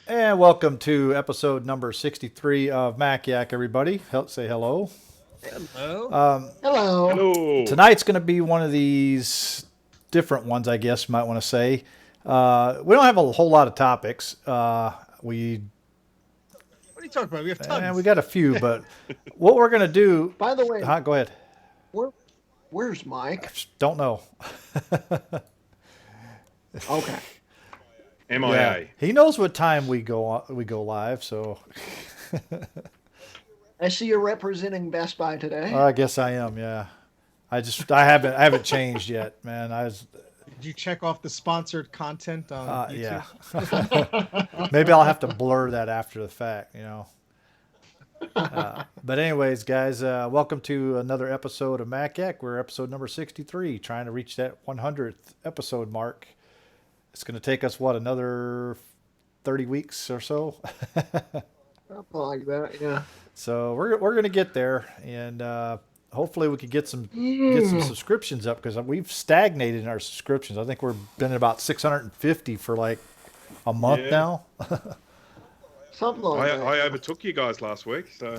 And welcome to episode number 63 of Mac Yak, everybody. Say hello. Hello. Hello. Hello. Tonight's going to be one of these different ones, I guess you might want to say. We don't have a whole lot of topics. We What are you talking about? We have tons. we got a few, but what we're going to do. By the way, Go ahead. where, where's Mike? Don't know. Okay. MIA. He knows what time we go live, so I see you're representing Best Buy today. I guess I am. Yeah. I haven't changed yet, man. Did you check off the sponsored content on YouTube? Yeah. Maybe I'll have to blur that after the fact, But anyways, guys, welcome to another episode of MacEck. We're episode number 63, trying to reach that 100th episode mark. It's going to take us, another 30 weeks or so? Something like that, yeah. So we're going to get there, and hopefully we can get some subscriptions up, because we've stagnated in our subscriptions. I think we've been at about 650 for like a month Yeah. now. Something like that. I overtook you guys last week, so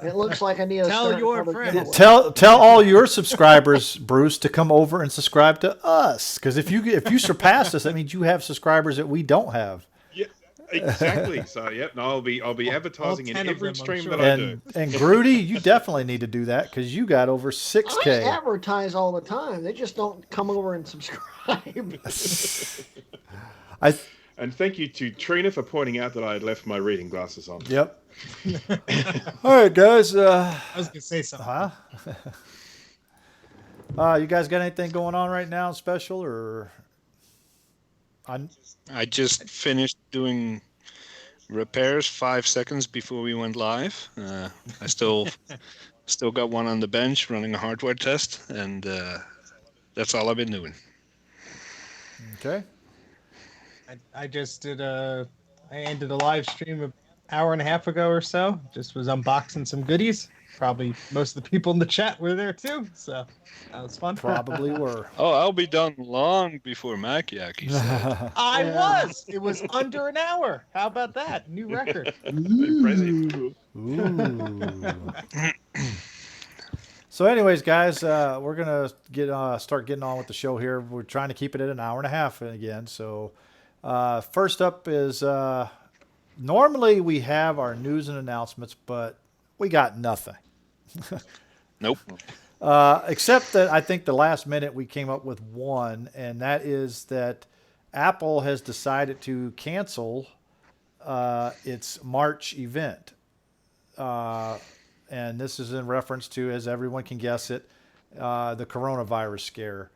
It looks like I need to Tell start your another friends. giveaway. Tell all your subscribers, Bruce, to come over and subscribe to us. Because if you surpass us, that means you have subscribers that we don't have. yeah, exactly. So no, I'll be advertising in 10 of every them, I'm stream sure. that I do. And Grudy, you definitely need to do that, because you got over I 6K. advertise all the time. They just don't come over and subscribe. I And thank you to Trina for pointing out that I had left my reading glasses on. Yep. All right, guys. I was gonna say something. Huh? You guys got anything going on right now special, or? I just finished doing repairs 5 seconds before we went live. I still got one on the bench running a hardware test, and that's all I've been doing. Okay. I just did I ended a live stream an hour and a half ago or so. Just was unboxing some goodies. Probably most of the people in the chat were there too, so that was fun. Probably were. Oh, I'll be done long before MacYak, he said. I Yeah. was. It was under an hour. How about that? New record. Impressive. Ooh. So, anyways, guys, we're gonna start getting on with the show here. We're trying to keep it at an hour and a half again. So, first up is normally we have our news and announcements, but we got nothing. Nope. Except that I think the last minute we came up with one, and that is that Apple has decided to cancel its March event. And this is in reference to, as everyone can guess it, the coronavirus scare.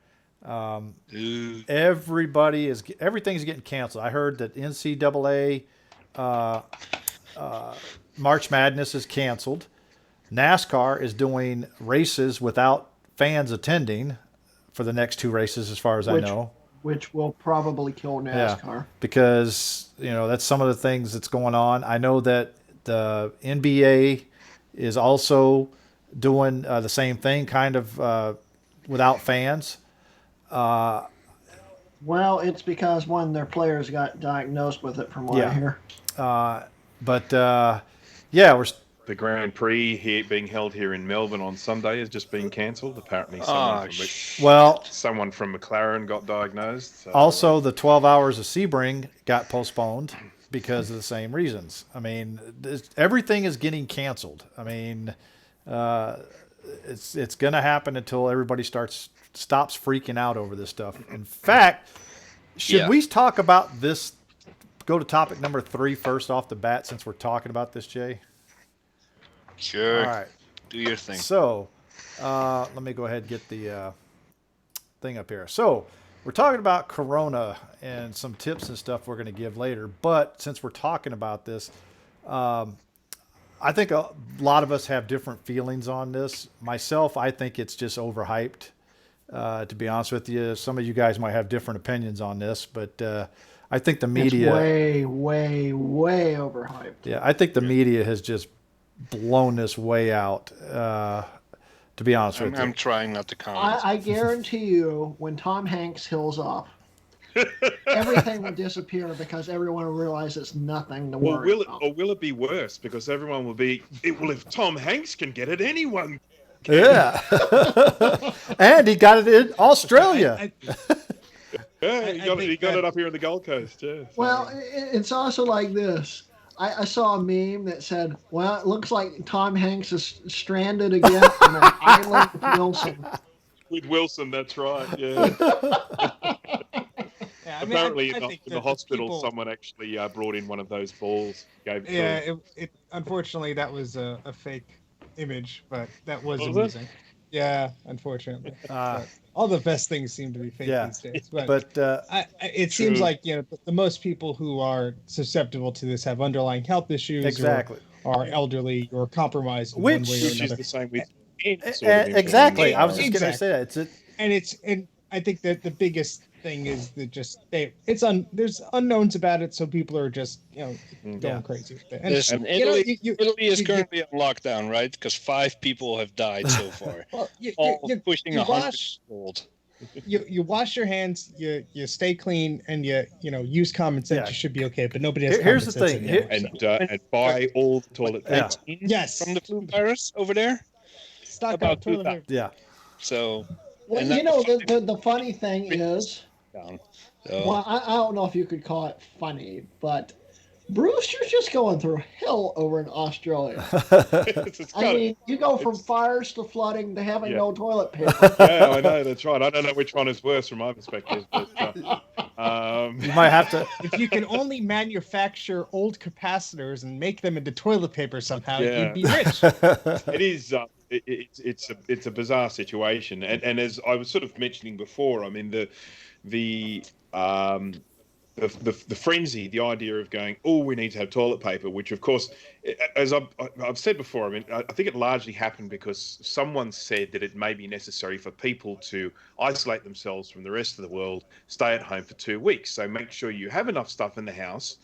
Ooh. Everything's getting canceled. I heard that NCAA March Madness is canceled. NASCAR is doing races without fans attending for the next two races, as far as I know. Which will probably kill NASCAR. Yeah, because that's some of the things that's going on. I know that the NBA is also doing the same thing, kind of without fans. Well, it's because one of their players got diagnosed with it, from what Yeah. I hear. But yeah, we're The Grand Prix here being held here in Melbourne on Sunday has just been cancelled. Apparently, well. someone from McLaren got diagnosed. So, Also, the 12 hours of Sebring got postponed because of the same reasons. I mean, everything is getting canceled. I mean, it's going to happen until everybody stops freaking out over this stuff. In fact, should Yeah. we talk about this? Go to topic number 3 first off the bat, since we're talking about this, Jay. Sure. All right. Do your thing. So, let me go ahead and get the thing up here. So, we're talking about Corona and some tips and stuff we're going to give later. But since we're talking about this, I think a lot of us have different feelings on this. Myself, I think it's just overhyped. To be honest with you, some of you guys might have different opinions on this, but I think the media, It's way overhyped. yeah, I think the media has just blown this way out. To be honest with you, I'm trying not to comment. I guarantee you, when Tom Hanks heals up, everything will disappear because everyone will realize it's nothing to worry about. Or will it be worse because everyone will be? Well, if Tom Hanks can get it, anyone. Yeah. And he got it in Australia. Yeah, he got think it up here in the Gold Coast. Yeah. Well, it's also like this. I saw a meme that said, "Well, it looks like Tom Hanks is stranded again on an island with Wilson." With Wilson, that's right. Yeah. Yeah, Apparently, I in think the that hospital, people- someone actually brought in one of those balls. Gave it to Yeah, him. it unfortunately that was a fake image, but that was Was it? amusing. Yeah, unfortunately. Ah. But all the best things seem to be fake Yeah. these days. But, But it seems True. like the most people who are susceptible to this have underlying health issues, exactly. or are elderly or compromised in Which- one way or Which is another. the same with any sort of Exactly. influenza. I was just going to say that. And I think that the biggest thing is that there's unknowns about it, so people are just going Yeah. crazy with it. And, Listen, you know, Italy, you- Italy is you- currently on lockdown, right? Because 5 people have died so far. well, All pushing you 100 wash- old. you wash your hands, you stay clean, and you use common sense. Yeah. You should be okay. But nobody has. Here's common the sense thing. anymore, And buy all the toilet paper. Yeah. Vaccines Yes. from the flu virus over there. Stock about up toilet 2000. paper. Yeah. So Well, And you that- know, the funny thing is, down. So well, I don't know if you could call it funny, but Brewster's just going through hell over in Australia. It's I mean, you go from fires to flooding to having Yeah. no toilet paper. yeah, I know, that's right. I don't know which one is worse from my perspective. But, You might have to. If you can only manufacture old capacitors and make them into toilet paper somehow, Yeah. you'd be rich. it is it's a bizarre situation, and as I was sort of mentioning before, I mean the frenzy, the idea of going, oh, we need to have toilet paper, which of course, as I've said before, I mean, I think it largely happened because someone said that it may be necessary for people to isolate themselves from the rest of the world, stay at home for 2 weeks. So make sure you have enough stuff in the house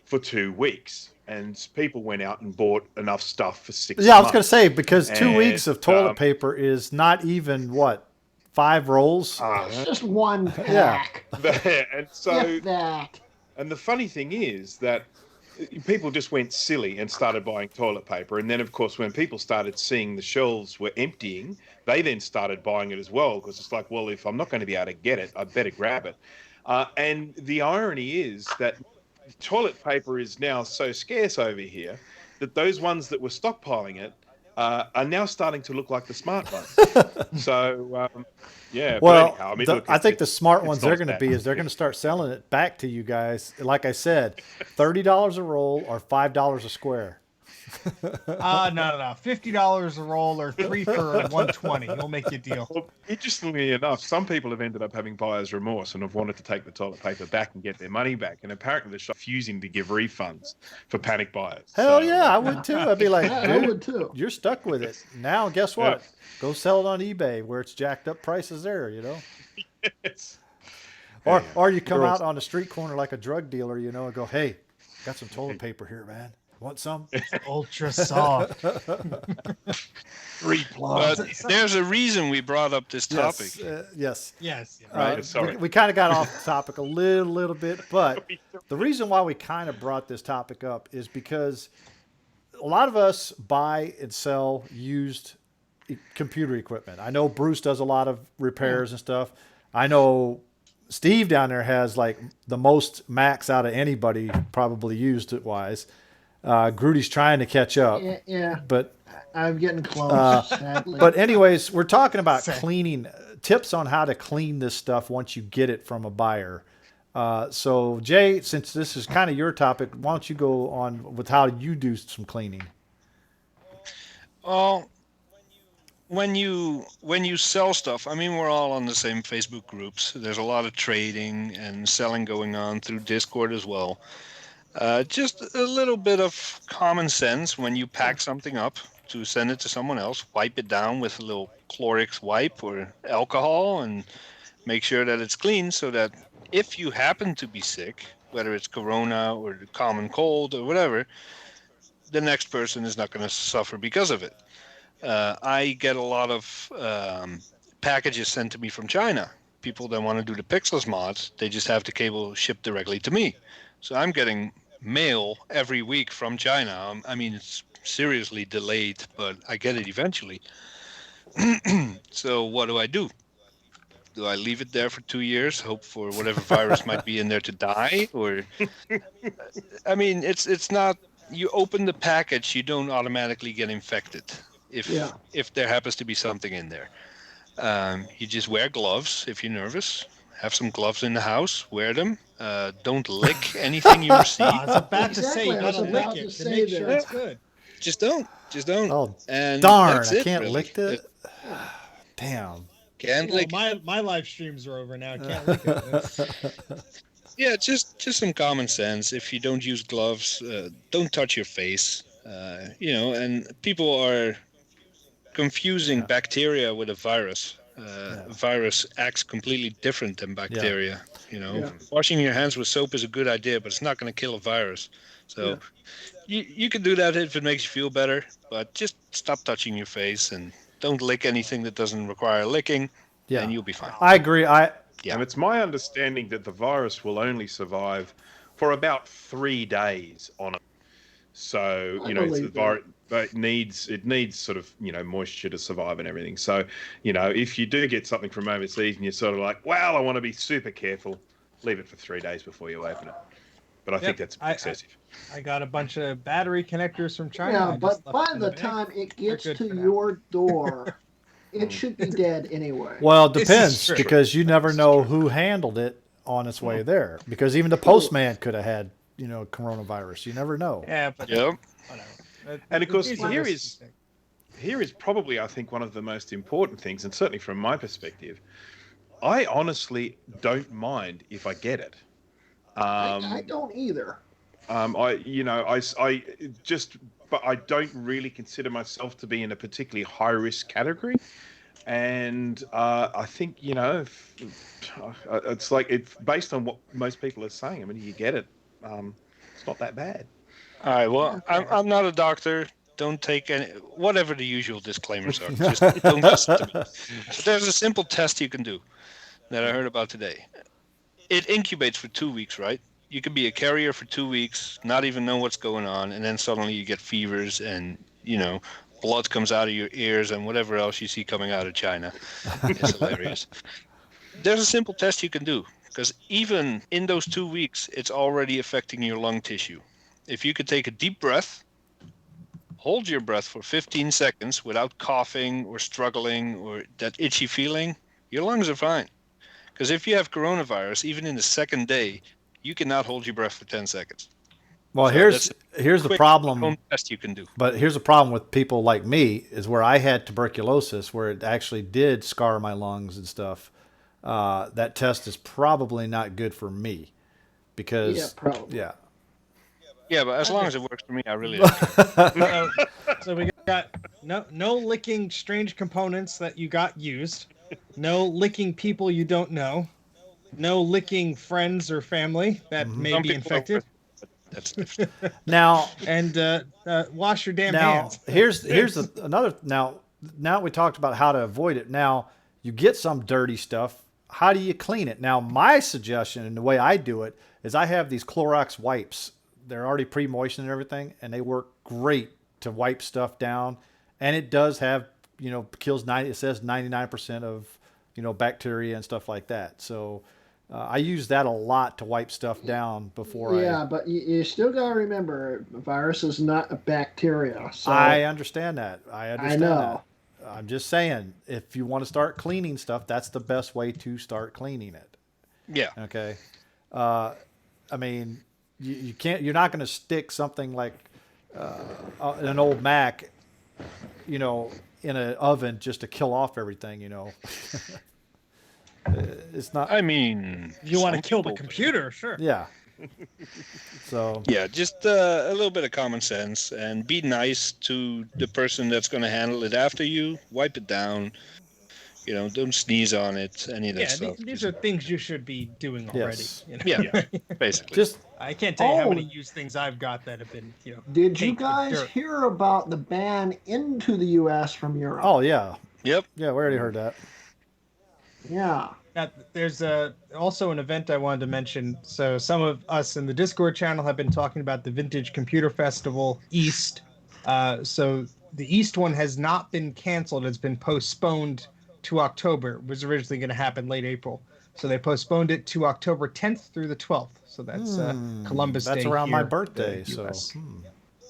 for 2 weeks. And people went out and bought enough stuff for 6 Yeah, I was going to months. say, because 2 And, weeks of toilet paper is not even, 5 rolls? It's just one pack. And so, If that. and the funny thing is that people just went silly and started buying toilet paper. And then, of course, when people started seeing the shelves were emptying, they then started buying it as well, because it's like, well, if I'm not going to be able to get it, I better grab it. And the irony is that toilet paper is now so scarce over here that those ones that were stockpiling it are now starting to look like the smart ones. So, yeah. Well, but anyhow, I mean, look, I think the smart it's ones not they're as going to bad. be is they're going to start selling it back to you guys. Like I said, $30 a roll or $5 a square. No. $50 a roll or 3 for $120. We'll make you a deal. Well, interestingly enough, some people have ended up having buyer's remorse and have wanted to take the toilet paper back and get their money back. And apparently they're refusing to give refunds for panic buyers. Hell So, yeah, I would too. I'd be like, Yeah, I dude, would too. you're stuck with it. Now, guess what? Go sell it on eBay where it's jacked up prices there, it's- Or you come Girls. out on the street corner like a drug dealer, and go, hey, got some toilet paper here, man. Want some? Ultra soft. 3+. but there's a reason we brought up this topic. Yes. Yes. Right, sorry. We kind of got off the topic a little bit, but the reason why we kind of brought this topic up is because a lot of us buy and sell used computer equipment. I know Bruce does a lot of repairs and stuff. I know Steve down there has like the most Macs out of anybody probably used it wise. Grudy's trying to catch up, Yeah, but I'm getting close, sadly. but anyways, we're talking about Same. cleaning tips on how to clean this stuff once you get it from a buyer. So Jay, since this is kind of your topic, why don't you go on with how you do some cleaning? Well, when you sell stuff, I mean, we're all on the same Facebook groups. There's a lot of trading and selling going on through Discord as well. Just a little bit of common sense when you pack something up to send it to someone else. Wipe it down with a little Clorox wipe or alcohol and make sure that it's clean so that if you happen to be sick, whether it's corona or the common cold or whatever, the next person is not going to suffer because of it. I get a lot of packages sent to me from China, people that want to do the Pixels mods, they just have the cable shipped directly to me. So I'm getting mail every week from China. I mean, it's seriously delayed, but I get it eventually. So what do? Do I leave it there for 2 years, hope for whatever virus might be in there to die? Or, I mean, it's not. You open the package, you don't automatically get infected if there happens to be something in there. You just wear gloves if you're nervous. Have some gloves in the house. Wear them. Don't lick anything you receive. I was about to say Exactly, you I was gotta about lick to it to say make sure that. it's good. Just don't. Just don't. Oh, And darn! that's I it, can't really. lick it. Damn. Can't Well, lick. my live streams are over now. I can't lick it. That's- Yeah, just some common sense. If you don't use gloves, don't touch your face. And people are confusing bacteria with a virus. A virus acts completely different than bacteria. Yeah. Washing your hands with soap is a good idea, but it's not going to kill a virus. So you can do that if it makes you feel better, but just stop touching your face and don't lick anything that doesn't require licking, and you'll be fine. I agree. Yeah. And it's my understanding that the virus will only survive for about 3 days on it. So I it's the believe virus, but it needs sort of moisture to survive and everything. So if you do get something from overseas and you're sort of like, well, I want to be super careful, leave it for 3 days before you open it. But I think that's excessive. I got a bunch of battery connectors from China. Yeah, I but just left by them in the bag. time it gets good to for now. your door, it should be dead anyway. Well, it This is depends true. because you never know who handled it on its way there. Because even the postman could have had coronavirus. You never know. Yeah, but Yep. whatever. And of course, These are here risky is- things. Here is probably, I think, one of the most important things, and certainly from my perspective, I honestly don't mind if I get it. I don't either. But I don't really consider myself to be in a particularly high risk category. And I think, it's like, it's based on what most people are saying. I mean, you get it. It's not that bad. All right. Well, I'm not a doctor. Don't take any, whatever the usual disclaimers are. Just don't listen to me. There's a simple test you can do that I heard about today. It incubates for 2 weeks, right? You can be a carrier for 2 weeks, not even know what's going on, and then suddenly you get fevers and, blood comes out of your ears and whatever else you see coming out of China. It's hilarious. There's a simple test you can do, because even in those 2 weeks, it's already affecting your lung tissue. If you could take a deep breath, hold your breath for 15 seconds without coughing or struggling or that itchy feeling, your lungs are fine. Because if you have coronavirus, even in the second day, you cannot hold your breath for 10 seconds. Well, So here's the quick problem. home test you can do. But here's the problem with people like me is where I had tuberculosis, where it actually did scar my lungs and stuff. That test is probably not good for me because Yeah, probably. yeah. Yeah, but as long as it works for me, I really don't care. So we got no licking strange components that you got used, no licking people you don't know, no licking friends or family that may Some be people don't infected, That's different. Now and wash your damn now hands. here's another now we talked about how to avoid it. Now you get some dirty stuff. How do you clean it? Now my suggestion and the way I do it is I have these Clorox wipes. They're already pre-moistened and everything, and they work great to wipe stuff down. And it does have, kills 90. It says 99% of, bacteria and stuff like that. So I use that a lot to wipe stuff down before Yeah, but you still got to remember, a virus is not a bacteria. So I understand that. I understand know. that. I'm just saying, if you want to start cleaning stuff, that's the best way to start cleaning it. Yeah. Okay. I mean, you can't. You're not going to stick something like an old Mac, in an oven just to kill off everything. It's not. I mean, If you want to some kill the people- computer, sure. Yeah. So Yeah, just a little bit of common sense and be nice to the person that's going to handle it after you. Wipe it down. Don't sneeze on it. Any of that Yeah, stuff. these are things you should be doing already. Yes. Yeah, basically. just I can't tell you how Oh. many used things I've got that have been, did you caked with guys dirt. hear about the ban into the U.S. from Europe? oh yeah, Yep. yeah. We already heard that. Yeah. Now, there's also an event I wanted to mention. So some of us in the Discord channel have been talking about the Vintage Computer Festival East. So the East one has not been canceled. It's been postponed to October. It was originally going to happen late April. So they postponed it to October 10th through the 12th. So that's Columbus That's Day around my here in the birthday, so US.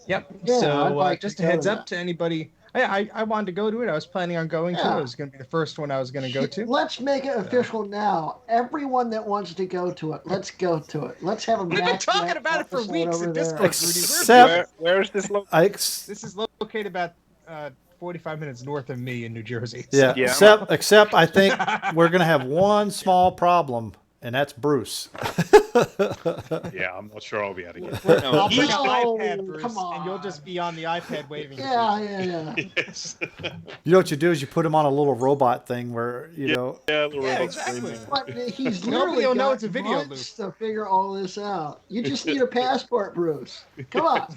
Yep. Yeah, I'd So like to just a go heads to up that. to anybody. I wanted to go to it. I was planning on going to. Yeah. It was going to be the first one I was going to go to. Let's make it official now. Everyone that wants to go to it, let's go to it. Let's have a We've been Mac talking Jack about it for episode weeks over at there. Discord, Rudy. Except, Where is this located? This is located about 45 minutes north of me in New Jersey. yeah, Yeah, except I think we're gonna have one small problem, and that's Bruce. Yeah, I'm not sure I'll be able to get. So, No, I'll bring an no, iPad, Bruce, come and you'll on. just be on the iPad waving. at Yeah. Yes. You know what you do is you put him on a little robot thing where you know. Yeah, the Yeah, robot's exactly. screaming. But he's Nobody literally will know got it's a video months to figure all this out. You just need a passport, Bruce. Come on.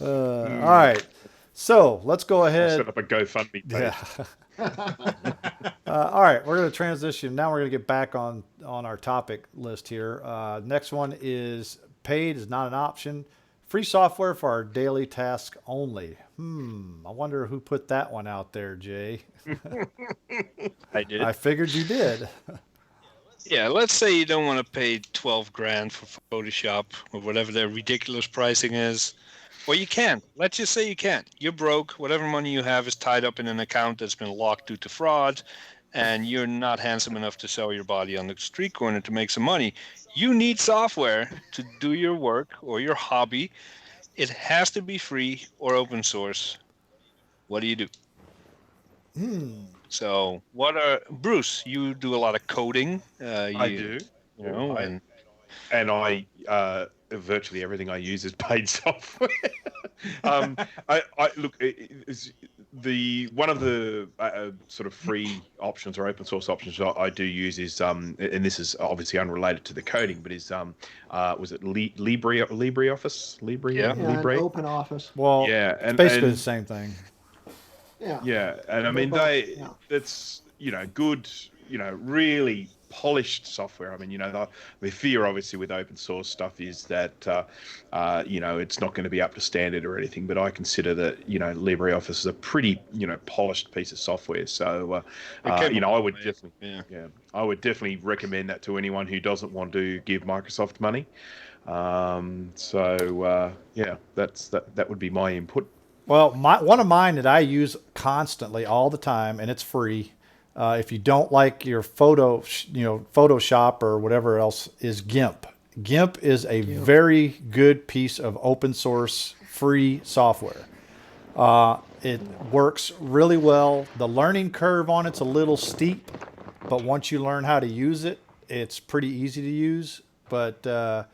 All right, so let's go I'll ahead. set up a GoFundMe page. Yeah. All right, we're going to transition. Now we're going to get back on our topic list here. Next one is paid is not an option. Free software for our daily tasks only. I wonder who put that one out there, Jay. I did. I figured you did. Yeah, let's say you don't want to pay 12 grand for Photoshop or whatever their ridiculous pricing is. Or you can't. Let's just say you can't. You're broke. Whatever money you have is tied up in an account that's been locked due to fraud, and you're not handsome enough to sell your body on the street corner to make some money. You need software to do your work or your hobby. It has to be free or open source. What do you do? So, Bruce? You do a lot of coding. I do. You know, I- and I virtually everything I use is paid software. I look. It's one of the sort of free options or open source options I do use is and this is obviously unrelated to the coding, but is was it LibreOffice? Yeah, an Libre. open office. Well, Yeah, it's and basically and- the same thing. Yeah. Yeah, and I mean Yeah. that's good, really polished software. I mean, the fear obviously with open source stuff is that it's not going to be up to standard or anything. But I consider that LibreOffice is a pretty polished piece of software. So I would definitely I would definitely recommend that to anyone who doesn't want to give Microsoft money. That would be my input. Well, one of mine that I use constantly, all the time, and it's free. If you don't like your Photoshop or whatever else, is GIMP. GIMP is a very good piece of open source free software. It works really well. The learning curve on it's a little steep, but once you learn how to use it, it's pretty easy to use. But that's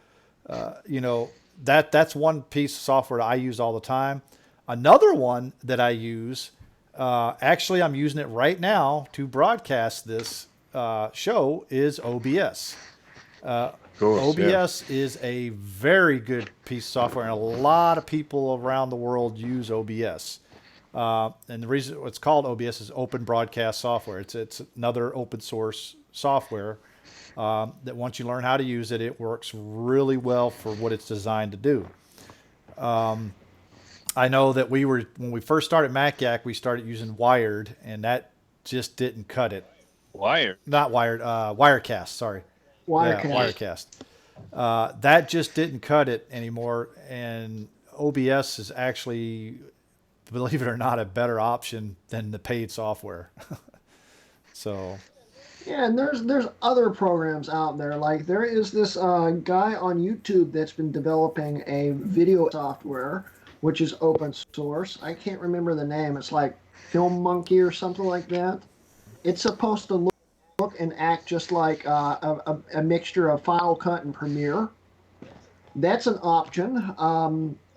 one piece of software that I use all the time. Another one that I use, actually I'm using it right now to broadcast this show, is OBS. OBS is a very good piece of software, and a lot of people around the world use OBS. And the reason it's called OBS is Open Broadcast Software. It's another open source software that once you learn how to use it, it works really well for what it's designed to do. I know that when we first started MacYak, we started using Wired, and that just didn't cut it. Wire. Not Wired, Wirecast, sorry. Wirecast. Yeah, Wirecast. That just didn't cut it anymore, and OBS is actually, believe it or not, a better option than the paid software. So, Yeah, and there's other programs out there. Like there is this guy on YouTube that's been developing a video software, which is open source. I can't remember the name. It's like Film Monkey or something like that. It's supposed to look and act just like a mixture of Final Cut and Premiere. That's an option.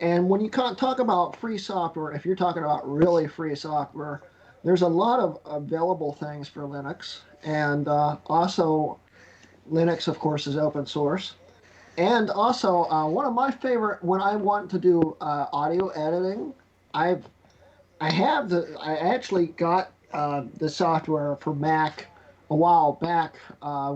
And when you talk about free software, if you're talking about really free software, there's a lot of available things for Linux. And also, Linux, of course, is open source. And also, one of my favorite, when I want to do audio editing, I actually got the software for Mac a while back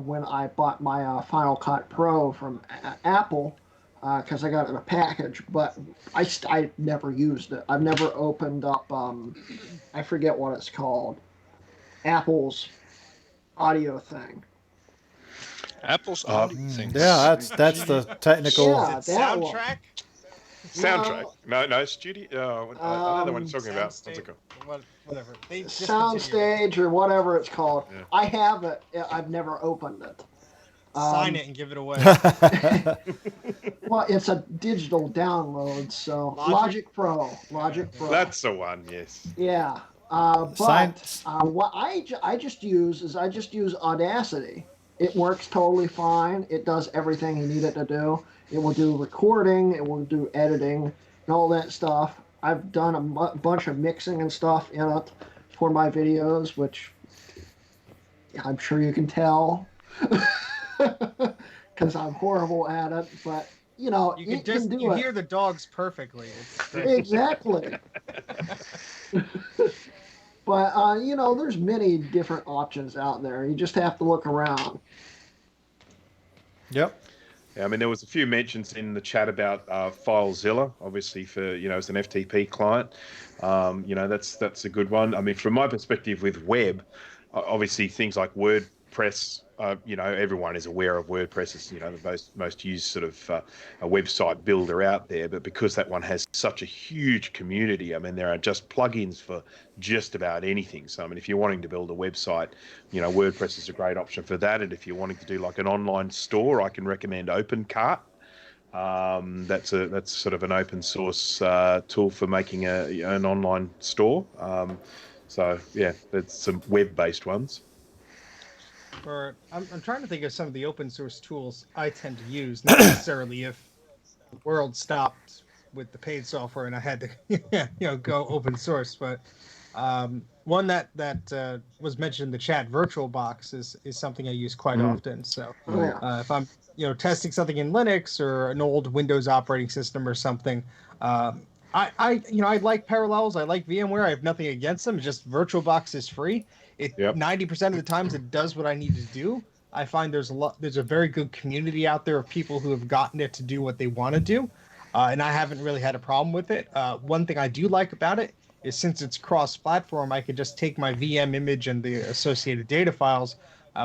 when I bought my Final Cut Pro from Apple because I got it in a package, but I never used it. I've never opened up, I forget what it's called, Apple's audio thing. Apple's audio thing. Yeah, that's the technical. Yeah, that one. Soundtrack? Soundtrack. No, studio. I know the one you're talking about. What's it called? Whatever. They discontinued it. Soundstage or whatever it's called. Yeah. I have it. I've never opened it. Sign it and give it away. Well, it's a digital download, so Logic Pro. That's the one. Yes. Yeah. Sign- What I just use Audacity. It works totally fine. It does everything you need it to do. It will do recording. It will do editing and all that stuff. I've done a bunch of mixing and stuff in it for my videos, which I'm sure you can tell because I'm horrible at it. But you know, You can do you it. hear the dogs perfectly. It's great. Exactly. But you know, there's many different options out there. You just have to look around. Yep. Yeah, I mean, there was a few mentions in the chat about FileZilla, obviously for as an FTP client. That's a good one. I mean, from my perspective with web, obviously things like WordPress. Everyone is aware of WordPress as the most used sort of a website builder out there. But because that one has such a huge community, I mean, there are just plugins for just about anything. So I mean, if you're wanting to build a website, WordPress is a great option for that. And if you're wanting to do like an online store, I can recommend OpenCart. That's sort of an open source tool for making an online store. So yeah, that's some web-based ones. I'm trying to think of some of the open source tools I tend to use, not necessarily if the world stopped with the paid software and I had to go open source, but one that was mentioned in the chat, VirtualBox, is something I use quite often. So if I'm testing something in Linux or an old Windows operating system or something, I like Parallels, I like VMware, I have nothing against them. It's just VirtualBox is free. 90% of the times it does what I need to do. I find there's a very good community out there of people who have gotten it to do what they want to do, and I haven't really had a problem with it. One thing I do like about it is since it's cross-platform, I could just take my VM image and the associated data files,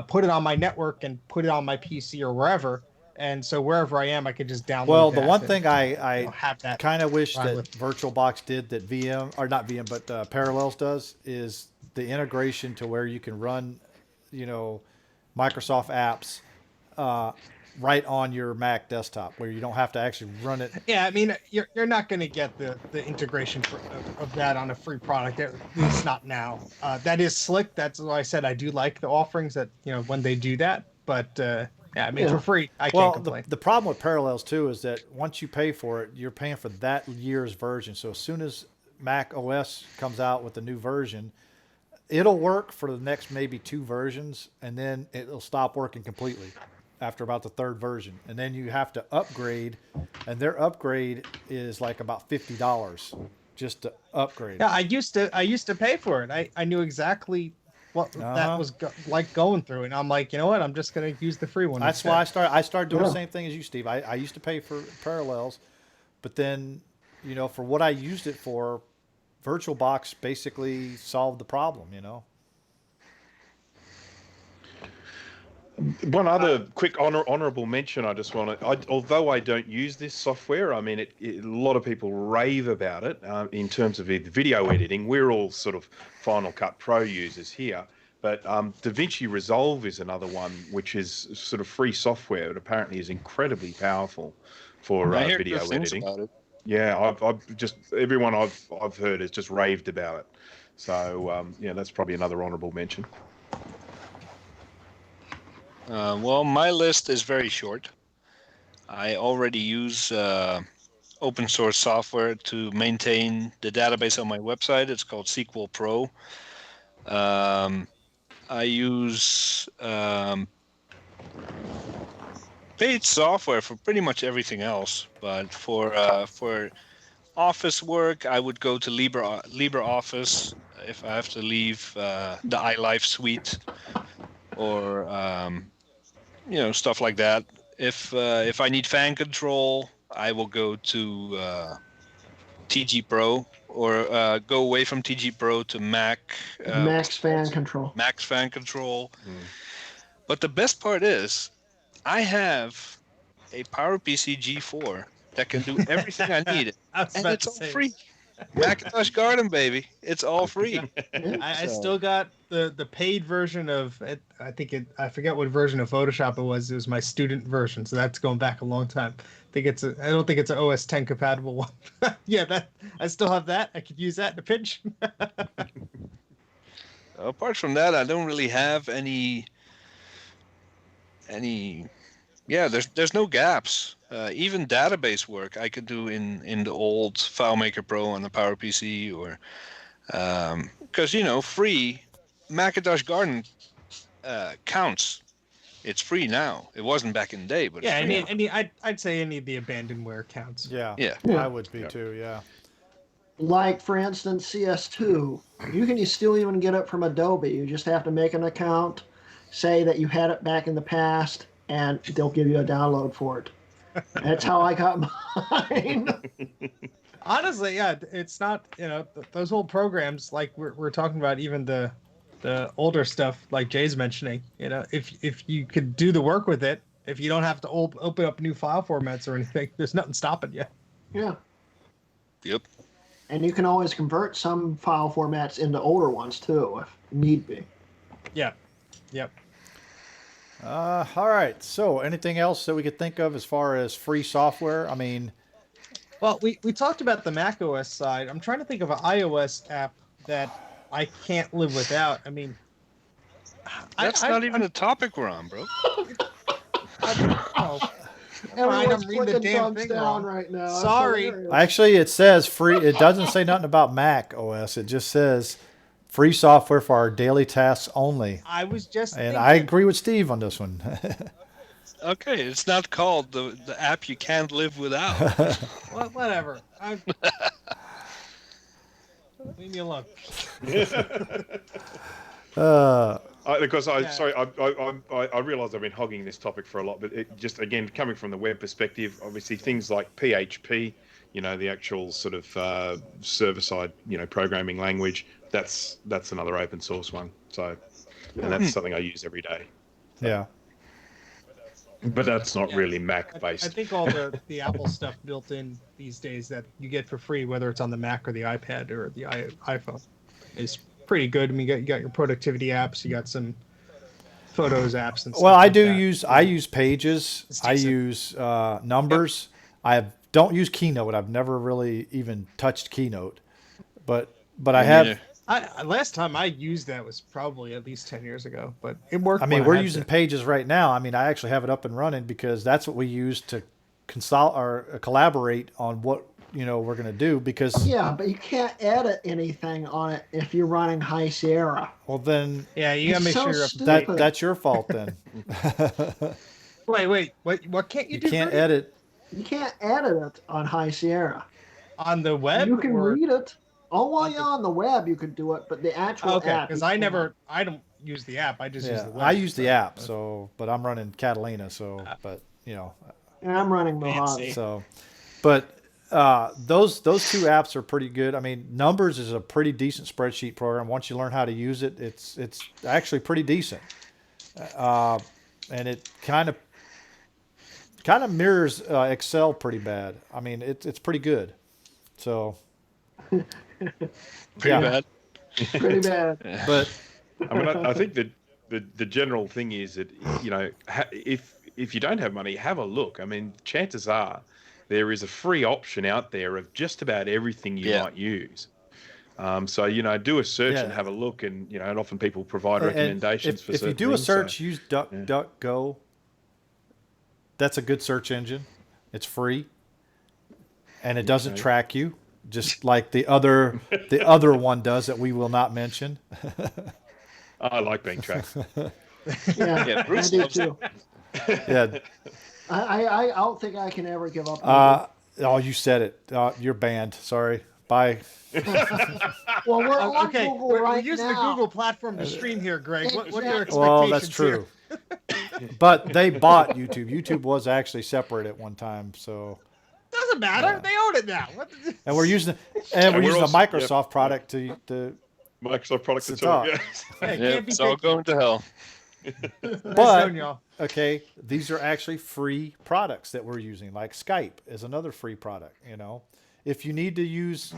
put it on my network, and put it on my PC or wherever. And so wherever I am, I could just download. Well, the that one and, thing I have that kind of wish run that with. VirtualBox did that Parallels does is the integration to where you can run, Microsoft apps right on your Mac desktop, where you don't have to actually run it. Yeah, I mean, you're not going to get the integration of that on a free product, at least not now. That is slick. That's why I said I do like the offerings that when they do that. But yeah, I mean, for free, I can't complain. The problem with Parallels too is that once you pay for it, you're paying for that year's version. So as soon as Mac OS comes out with a new version, it'll work for the next maybe 2 versions, and then it'll stop working completely after about the 3rd version. And then you have to upgrade, and their upgrade is like about $50 just to upgrade. Yeah, I used to pay for it. I knew exactly what that was like going through, and I'm like, you know what? I'm just going to use the free one. That's why I started doing the same thing as you, Steve. I used to pay for Parallels, but then, for what I used it for, VirtualBox basically solved the problem, One other quick honorable mention I just want to, although I don't use this software, I mean, a lot of people rave about it in terms of video editing. We're all sort of Final Cut Pro users here, but DaVinci Resolve is another one, which is sort of free software that apparently is incredibly powerful for video editing. About it. Yeah, I've just everyone I've heard has just raved about it. So that's probably another honourable mention. Well, my list is very short. I already use open source software to maintain the database on my website. It's called SQL Pro. I use paid software for pretty much everything else, but for office work, I would go to LibreOffice. if I have to leave the iLife suite or stuff like that. If I need fan control, I will go to TG Pro or go away from TG Pro to Mac. Max fan control. Max fan control. But the best part is, I have a PowerPC G4 that can do everything I need, I was and about it's to all say, free. Macintosh Garden, baby, it's all free. I still got the paid version of it. I forget what version of Photoshop it was. It was my student version, so that's going back a long time. I don't think it's an OS 10 compatible one. Yeah, I still have that. I could use that in a pinch. Apart from that, I don't really have any. Yeah, there's no gaps. Even database work I could do in the old FileMaker Pro on the PowerPC, or because free Macintosh Garden counts. It's free now. It wasn't back in the day, but Yeah, it's free. I'd say any of the abandonware counts. Yeah. Yeah. I would be too. Yeah. Like, for instance, CS2. You can still even get it from Adobe. You just have to make an account, say that you had it back in the past, and they'll give you a download for it. That's how I got mine. Honestly, yeah, it's not, those old programs, like we're talking about, even the older stuff like Jay's mentioning, if you could do the work with it, if you don't have to open up new file formats or anything, there's nothing stopping you. Yeah. Yep. And you can always convert some file formats into older ones too, if need be. Yeah. Yep. All right. So, anything else that we could think of as far as free software? I mean, Well, we talked about the Mac OS side. I'm trying to think of an iOS app that I can't live without. I mean, That's not even a topic we're on, bro. Oh, Everyone's I'm reading the clicking damn thumbs thing down wrong. right now. That's Sorry. hilarious. actually, it says free. It doesn't say nothing about Mac OS. It just says free software for our daily tasks only. I was just And thinking, I agree with Steve on this one. Okay, it's not called the app you can't live without. well, whatever. Leave me alone. uh, Sorry, I realise I've been hogging this topic for a lot, but it just, again, coming from the web perspective, obviously things like PHP, the actual sort of server-side, programming language, that's another open source one. So, and that's something I use every day. yeah. But that's not Yeah. really I Mac-based. think all the Apple stuff built in these days that you get for free, whether it's on the Mac or the iPad or the iPhone, is pretty good. I mean, you got your productivity apps, you got some photos apps and stuff. Well, I like do that. use Pages. It's I decent. use Numbers. Don't use Keynote. I've never really even touched Keynote, but I Me have. neither. Last time I used that was probably at least 10 years ago, but it worked. I mean, when we're had using to. Pages right now. I mean, I actually have it up and running because that's what we use to collaborate on what we're going to do. Because Yeah, but you can't edit anything on it if you're running High Sierra. well, then Yeah, you gotta It's make so sure you're up. stupid. that's your fault. Then Wait, what can't you you do? can't for it? edit. You can't edit it on High Sierra. On the web. You can or... read it. Oh, while On you're the- on the web, you can do it, but the actual Okay, app. because you I can't. don't use the app. I just use Yeah, the web. I use the app. So, but I'm running Catalina. So, but And I'm running Mojave. so, but those two apps are pretty good. I mean, Numbers is a pretty decent spreadsheet program. Once you learn how to use it, it's actually pretty decent, and it kind of mirrors Excel pretty bad. I mean, it's pretty good. So, Pretty Yeah. bad. Pretty bad. but I mean, I think that the general thing is that if you don't have money, have a look. I mean, chances are there is a free option out there of just about everything you Yeah. might use. So do a search and Yeah. have a look, and and often people provide and recommendations for if you certain do a things, so- search, use DuckDuckGo. That's a good search engine. It's free, and it doesn't Okay. track you, just like the other one does that we will not mention. I like being tracked. Yeah, Yeah, I Bruce do loves it. too. Yeah. I don't think I can ever give up. on Oh, you said it. You're banned. Sorry. Bye. Well, we're on Okay, Google we're right using now. the Google platform to stream here, Greg. What are your expectations Well, that's here? true. But they bought YouTube. YouTube was actually separate at one time. So, Doesn't matter. Yeah. They own it now. What and we're using And we're we're using also- a yeah, Microsoft product to Microsoft product To to talk. talk. Yeah. Hey, Yeah, can't be it's all picky. going to hell. Nice But- knowing y'all. okay, these are actually free products that we're using. Like Skype is another free product. You know, if you need to use,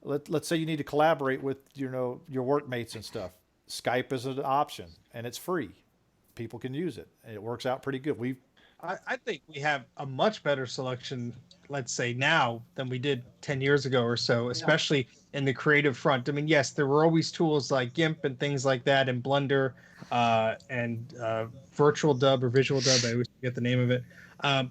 let's say you need to collaborate with your workmates and stuff, Skype is an option and it's free. People can use it. And it works out pretty good. I think we have a much better selection, let's say now, than we did 10 years ago or so, especially in the creative front. I mean, yes, there were always tools like GIMP and things like that, and Blender and Virtual Dub or Visual Dub. I always forget the name of it.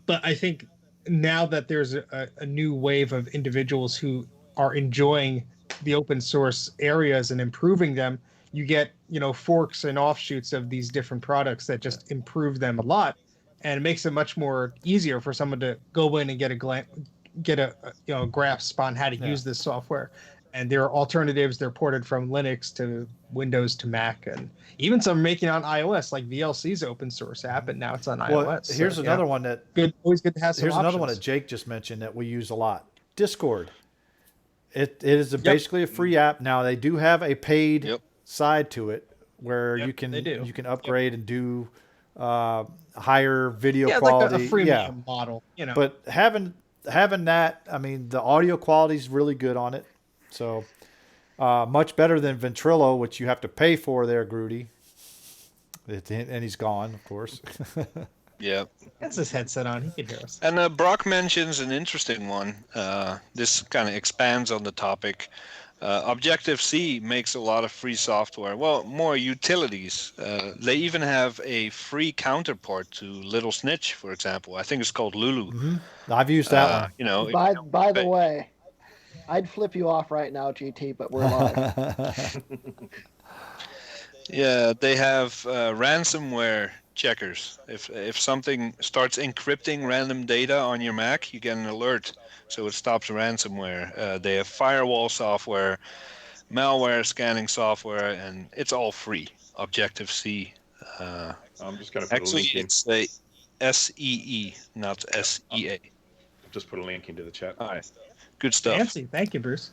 But I think now that there's a new wave of individuals who are enjoying the open source areas and improving them, you get, forks and offshoots of these different products that just improve them a lot. And it makes it much more easier for someone to go in and get a grasp on how to use this software. And there are alternatives. They're ported from Linux to Windows to Mac, and even some making on iOS, like VLC's open source app, and now it's on Well, iOS. here's So, another one that always good to have some here's another one options. that Jake just mentioned that we use a lot. Discord. It is basically a free app. Now they do have a paid Yep. side to it where Yep, you can they do. you can upgrade and do higher video Yeah, quality. like a freemium model. But having that, I mean, the audio quality is really good on it. So much better than Ventrilo, which you have to pay for there, Grudy. And he's gone, of course. Yeah. That's his headset on. He can hear us. And Brock mentions an interesting one. This kind of expands on the topic. Objective-C makes a lot of free software. Well, more utilities. They even have a free counterpart to Little Snitch, for example. I think it's called Lulu. I've used that one. By the way, I'd flip you off right now, GT, but we're live. Yeah, they have ransomware checkers. If something starts encrypting random data on your Mac, you get an alert, so it stops ransomware. They have firewall software, malware scanning software, and it's all free. Objective-C. I'm just going to put Actually, a link in. it's a SEE, not SEA. Just put a link into the chat. All right, good stuff. Fancy. Thank you, Bruce.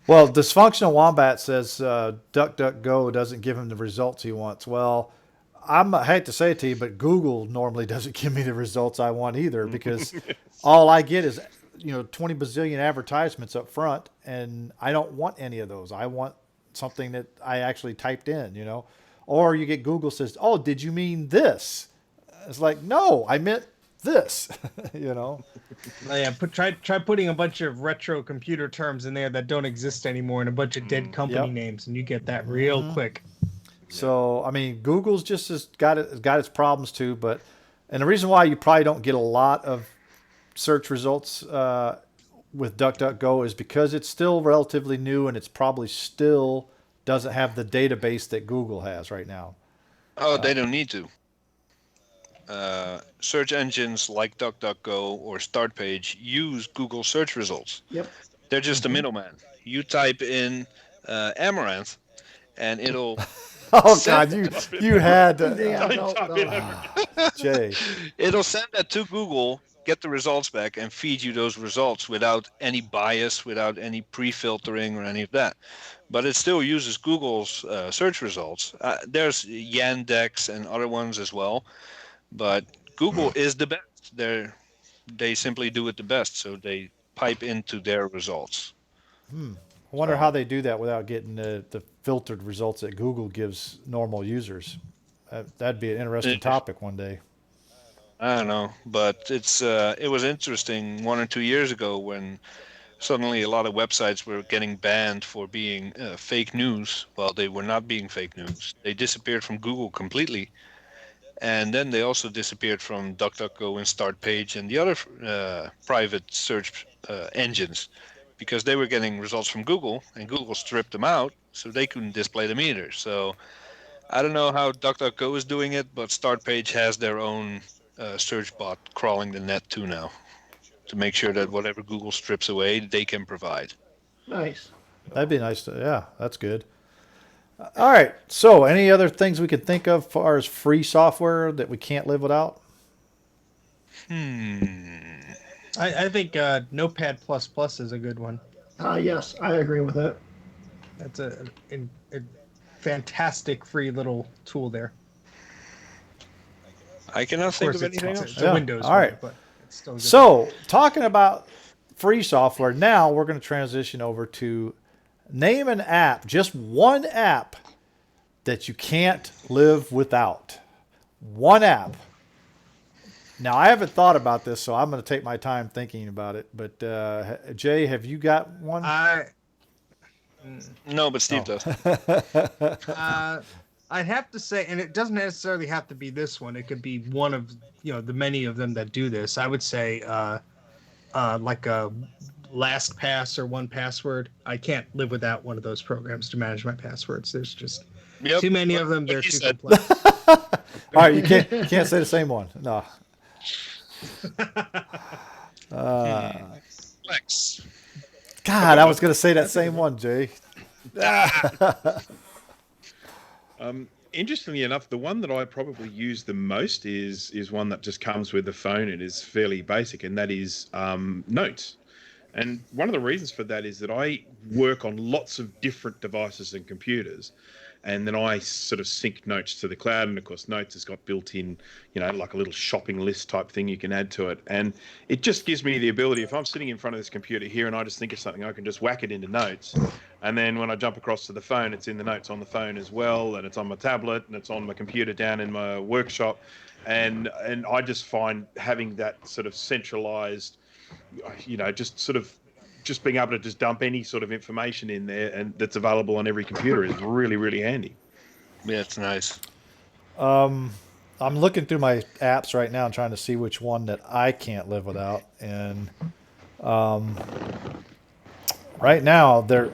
Well, Dysfunctional Wombat says DuckDuckGo doesn't give him the results he wants. Well, I hate to say it to you, but Google normally doesn't give me the results I want either, because all I get is 20 bazillion advertisements up front, and I don't want any of those. I want something that I actually typed in, Or you get Google says, "Oh, did you mean this?" It's like, "No, I meant this," Oh, yeah, try putting a bunch of retro computer terms in there that don't exist anymore and a bunch of dead company names, and you get that real quick. So I mean, Google's just got its problems too. And the reason why you probably don't get a lot of search results with DuckDuckGo is because it's still relatively new, and it's probably still doesn't have the database that Google has right now. Oh, they don't need to. Search engines like DuckDuckGo or StartPage use Google search results. Yep. They're just a middleman. You type in Amaranth, and it'll Oh God, you had Yeah, Jay. it'll send that to Google, get the results back, and feed you those results without any bias, without any pre-filtering or any of that. But it still uses Google's search results. There's Yandex and other ones as well, but Google is the best. They simply do it the best, so they pipe into their results. I wonder how they do that without getting the filtered results that Google gives normal users. That'd be an interesting topic one day. I don't know, but it was interesting 1 or 2 years ago when suddenly a lot of websites were getting banned for being fake news. Well, they were not being fake news. They disappeared from Google completely. And then they also disappeared from DuckDuckGo and StartPage and the other private search engines, because they were getting results from Google, and Google stripped them out, so they couldn't display them either. So I don't know how DuckDuckGo is doing it, but StartPage has their own search bot crawling the net too now to make sure that whatever Google strips away, they can provide. Nice. That'd be nice. Yeah, that's good. All right. So, any other things we could think of as far as free software that we can't live without? I think Notepad++ is a good one. Yes, I agree with it. That's a fantastic free little tool there. I cannot Of think course, of anything it's else. a Yeah, Windows all one, right. but it's still good. So, talking about free software, now we're going to transition over to name an app, just one app that you can't live without. One app. Now, I haven't thought about this, so I'm going to take my time thinking about it. But, Jay, have you got one? No, but Steve does. I'd have to say, and it doesn't necessarily have to be this one. It could be one of the many of them that do this. I would say like a LastPass or 1Password. I can't live without one of those programs to manage my passwords. There's just too many of them. They're Like you too said. complex. All right, you can't say the same one. No. Flex. God, I was going to say that same one, Jay. Interestingly enough, the one that I probably use the most is one that just comes with the phone. It is fairly basic, and that is Notes. And one of the reasons for that is that I work on lots of different devices and computers, and then I sort of sync Notes to the cloud. And of course, Notes has got built-in, like a little shopping list type thing you can add to it. And it just gives me the ability, if I'm sitting in front of this computer here and I just think of something, I can just whack it into Notes. And then when I jump across to the phone, it's in the Notes on the phone as well, and it's on my tablet, and it's on my computer down in my workshop. And I just find having that sort of centralized, just being able to just dump any sort of information in there and that's available on every computer is really, really handy. Yeah, it's nice. I'm looking through my apps right now and trying to see which one that I can't live without. And right now, there's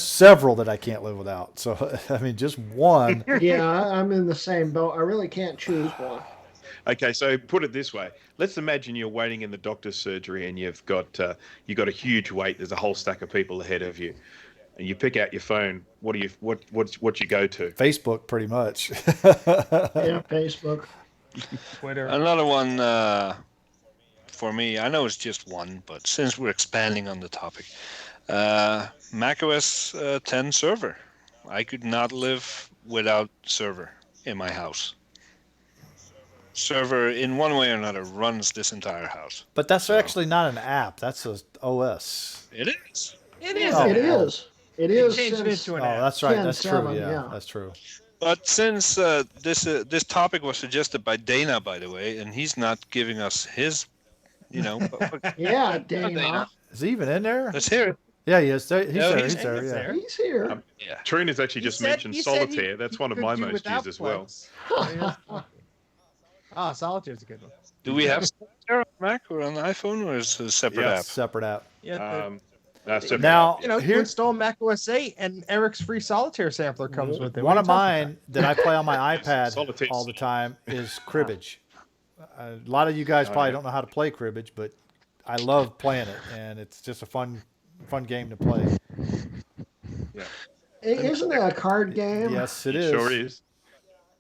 several that I can't live without. So, I mean, just one. Yeah, I'm in the same boat. I really can't choose one. Okay, so put it this way. Let's imagine you're waiting in the doctor's surgery and you've got a huge wait. There's a whole stack of people ahead of you, and you pick out your phone. What you go to? Facebook, pretty much. Yeah, Facebook. Twitter. Another one for me, I know it's just one, but since we're expanding on the topic, macOS 10 server. I could not live without server in my house. Server, in one way or another, runs this entire house. But that's actually not an app. That's a OS. It is. It is. Oh. It is. It They is. changed it since- into an Oh, app. that's right. That's 10.7, true. Yeah, yeah. that's true. But since this topic was suggested by Dana, by the way, and he's not giving us his, Yeah, Dana. Is he even in there? let's hear it. Yeah, he is. He's Yeah, there. he's He's there. Yeah. He's here. Yeah. Trina's actually just mentioned Solitaire. That's one of my most used as well. Solitaire is a good one. Do we have Solitaire on Mac or on the iPhone, or is it a separate Yes. app? Separate app. Yeah. Separate Now, you here- install Mac OS 8, and Eric's free Solitaire sampler comes with it. One What of are you talking mine that I play on my iPad Solitaire. all the time is Cribbage. A lot of you guys probably don't know how to play Cribbage, but I love playing it, and it's just a fun game to play. Isn't it a card game? Yes, it It is. sure is.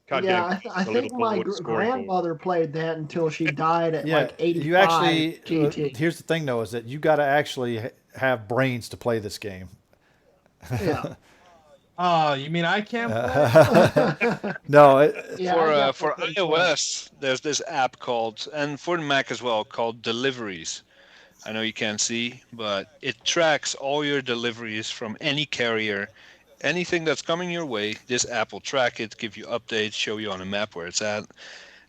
Card Yeah, game. I The think little my board scoring board. grandmother played that until she died at Yeah, like 85 you actually. GT. Here's the thing, though, is that you got to actually have brains to play this game. Yeah. Oh, you mean I can't play? No, Yeah, I For definitely iOS, there's this app called, and for the Mac as well, called Deliveries. I know you can't see, but it tracks all your deliveries from any carrier. Anything that's coming your way, this app will track it, give you updates, show you on a map where it's at.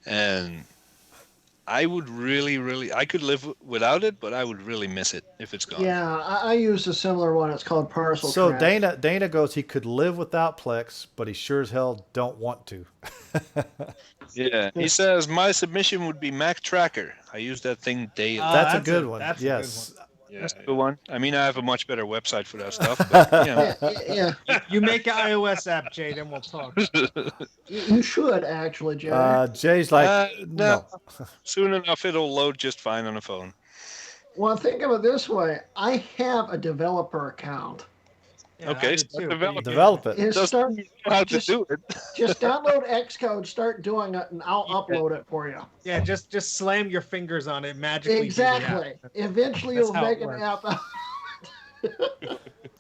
And I would I could live without it, but I would really miss it if it's gone. Yeah, I use a similar one. It's called Parcel so Connect. Dana goes, he could live without Plex, but he sure as hell don't want to. Yeah. He says, my submission would be Mac Tracker. I use that thing daily. That's a that's good a- one. that's a good Yes. Yeah, That's a good one. I mean, I have a much better website for that stuff. But, Yeah, You make an iOS app, Jay, then we'll talk. you should actually, Jay. Jay's like, no. no. Soon enough, it'll load just fine on the phone. Well, think of it this way: I have a developer account. Yeah, Okay, I did start too, but you Develop can't- it. Is Doesn't start mean you know how to just- do it. just download Xcode, start doing it, and I'll upload it for you. Yeah, just slam your fingers on it magically. do the app. Exactly. Eventually, That's you'll how it make an works. app.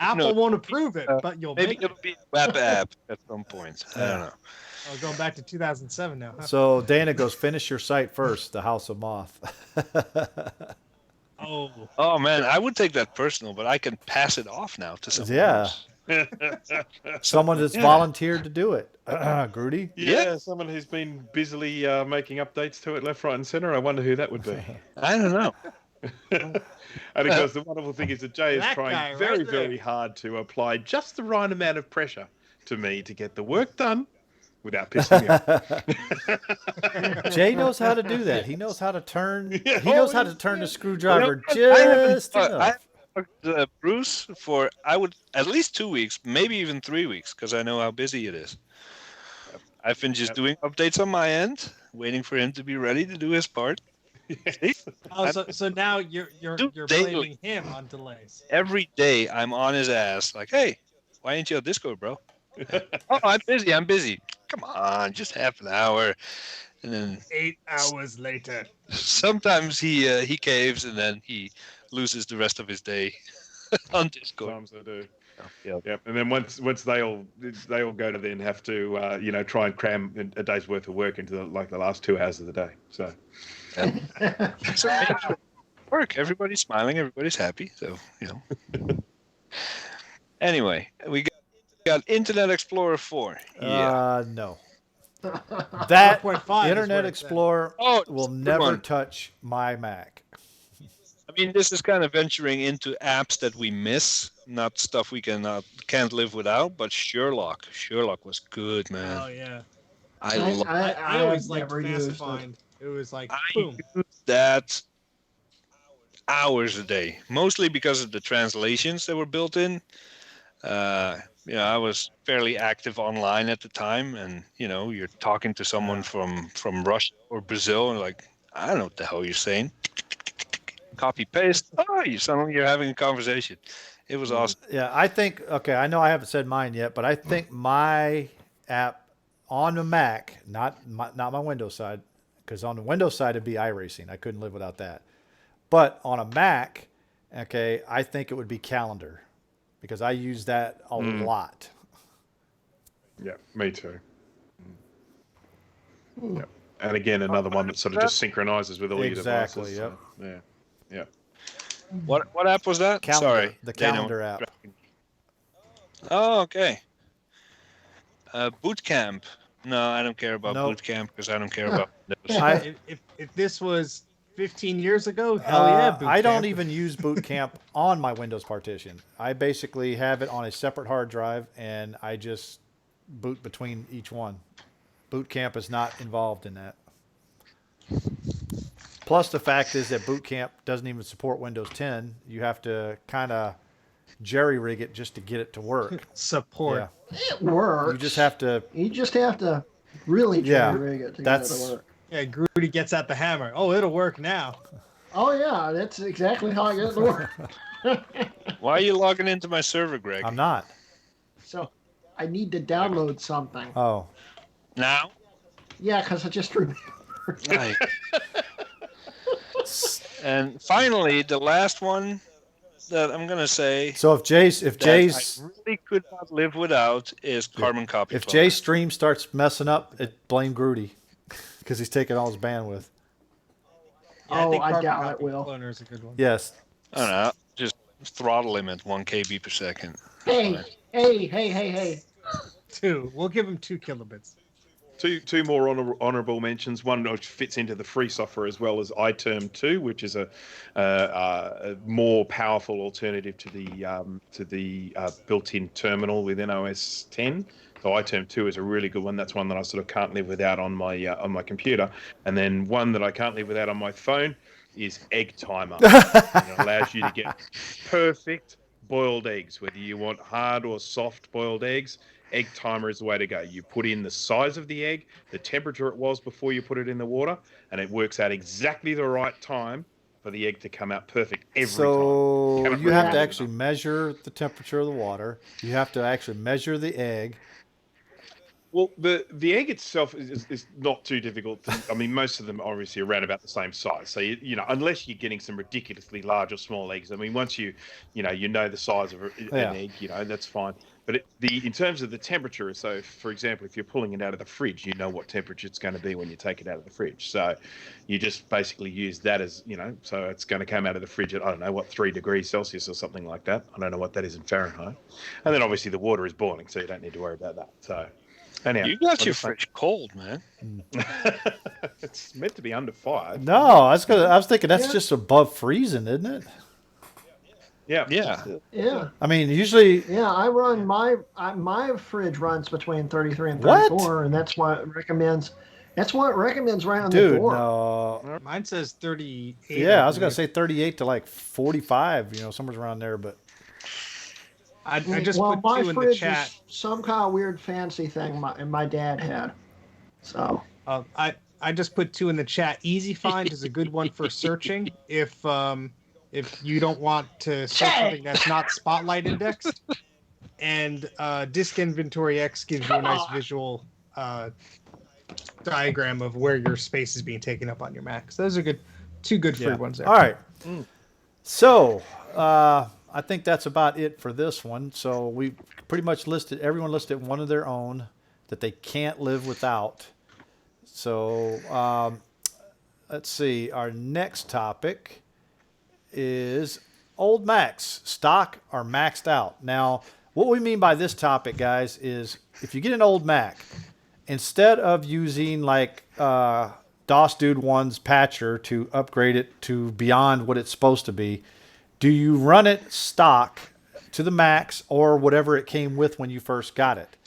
Apple No, won't approve it, but you'll Maybe make it. it'll be a web app at some point. I don't know. Oh, going back to 2007 now. Huh? So Dana goes, finish your site first, the House of Moth. Oh, Oh man, I would take that personal, but I can pass it off now to someone Yeah. else. Someone that's Yeah. volunteered to do it. Grudy? Yeah, someone who's been busily making updates to it left, right, and center. I wonder who that would be. I don't know. And of course, the wonderful thing is that Jay is That guy trying right very, there. very hard to apply just the right amount of pressure to me to get the work done without pissing me off. Jay knows how to do that. He knows how to turn. Yeah. He knows how to Oh, turn the yeah. screwdriver I haven't- just I enough. talked to Bruce for I would at least 2 weeks, maybe even 3 weeks, because I know how busy it is. I've been just Yep. doing updates on my end, waiting for him to be ready to do his part. See? oh so now you're Do daily. blaming him on delays. Every day I'm on his ass, like, hey, why ain't you on Discord, bro? Oh, I'm busy. Come on, just half an hour. And then 8 hours later. sometimes he caves, and then he loses the rest of his day on Discord. Sometimes I do. Yeah. Yep. And then once they all go to then have to try and cram a day's worth of work into the last 2 hours of the day. So So work. Everybody's smiling. Everybody's happy. So Anyway, we got Internet Explorer 4. Yeah. No. That 4.5 is where Internet it's at. Explorer Oh, will good never one. touch my Mac. I mean, this is kind of venturing into apps that we miss, not stuff we can't live without. But Sherlock was good, man. Oh yeah. I love I always have liked never used it. Fastfind. It was like I boom. use that hours a day, mostly because of the translations that were built in. I was fairly active online at the time, and you're talking to someone from Russia or Brazil, and like, I don't know what the hell you're saying. Copy paste. Oh, suddenly you're having a conversation. It was awesome. Yeah, I think, okay, I know I haven't said mine yet, but I think my app on the Mac, not my Windows side, because on the Windows side it'd be iRacing. I couldn't live without that. But on a Mac, okay, I think it would be Calendar, because I use that a lot. yeah, me too. Yep. And again, another one that sort of just synchronizes with all Exactly, your devices. So, yeah. What app was that? Calendar, Sorry, the Dana. Calendar app. Oh, okay. Boot Camp. No, I don't care about Nope. Boot Camp because I don't care about Windows. I, If this was 15 years ago, hell yeah. Boot I don't Camp. even use Boot Camp on my Windows partition. I basically have it on a separate hard drive, and I just boot between each one. Boot Camp is not involved in that. Plus, the fact is that Boot Camp doesn't even support Windows 10. You have to kind of jerry rig it just to get it to work. support. Yeah. It works. You just have to. You just have to really Yeah, jerry rig it to that's- get it to work. Yeah, Grudy gets out the hammer. Oh, it'll work now. Oh yeah, that's exactly how I get it to work. Why are you logging into my server, Greg? I'm not. So I need to download something. Oh, Now? Yeah, because I just remembered. Right. And finally, the last one that I'm gonna say so if Jay's that I really could not live without is Carbon Copy. if Cloner. Jay's stream starts messing up, blame Grudy because he's taking all his bandwidth. Yeah, Oh, think I Carbon doubt Copy it will. Cloner is a good one. Yes. I don't know, just throttle him at 1 KB per second. Hey. 2. We'll give him 2 kilobits. Two more honourable mentions. One which fits into the free software as well as iTerm 2, which is a more powerful alternative to the built-in terminal within OS 10. So iTerm 2 is a really good one. That's one that I sort of can't live without on my computer. And then one that I can't live without on my phone is Egg Timer. It allows you to get perfect boiled eggs, whether you want hard or soft boiled eggs. Egg Timer is the way to go. You put in the size of the egg, the temperature it was before you put it in the water, and it works out exactly the right time for the egg to come out perfect every time. So Cannot you have to recommend actually enough. measure the temperature of the water. You have to actually measure the egg. Well, the egg itself is not too difficult. I mean, most of them are obviously around about the same size. So you know, unless you're getting some ridiculously large or small eggs. I mean, once you know the size of an egg, that's fine. But in terms of the temperature, so for example, if you're pulling it out of the fridge, you know what temperature it's going to be when you take it out of the fridge. So you just basically use that as so it's going to come out of the fridge at, I don't know, what, 3 degrees Celsius or something like that. I don't know what that is in Fahrenheit. And then obviously the water is boiling, so you don't need to worry about that. So. Anyhow, You got your fridge cold, man. It's meant to be under 5. No, I was thinking that's Yeah. just above freezing, isn't it? Yeah. Yeah. I mean, usually. Yeah, I run my fridge runs between 33 and What? 34, and that's what it recommends. That's what it recommends right on the Dude, door. no. Mine says 38. Yeah, I was gonna say 38 to like 45. Somewhere around there, but I just well, put my 2 in the fridge chat. is some kind of weird fancy thing my dad had. So I just put 2 in the chat. Easy Find is a good one for searching if you don't want to search something that's not Spotlight indexed. And Disk Inventory X gives you a nice visual diagram of where your space is being taken up on your Mac. So those are two good free ones there. All right. So I think that's about it for this one. So we pretty much everyone listed one of their own that they can't live without. So let's see. Our next topic is old Macs, stock or maxed out. Now, what we mean by this topic, guys, is if you get an old Mac, instead of using like DOS Dude 1's patcher to upgrade it to beyond what it's supposed to be, do you run it stock to the max or whatever it came with when you first got it?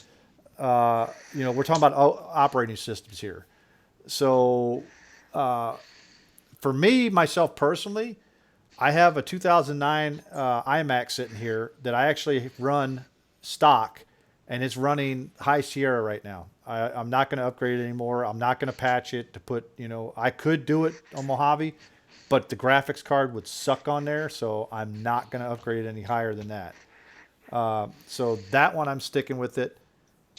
We're talking about operating systems here. So for me, myself personally, I have a 2009 iMac sitting here that I actually run stock, and it's running High Sierra right now. I'm not going to upgrade it anymore. I'm not going to patch it to put, I could do it on Mojave, but the graphics card would suck on there, so I'm not going to upgrade it any higher than that. So that one, I'm sticking with it.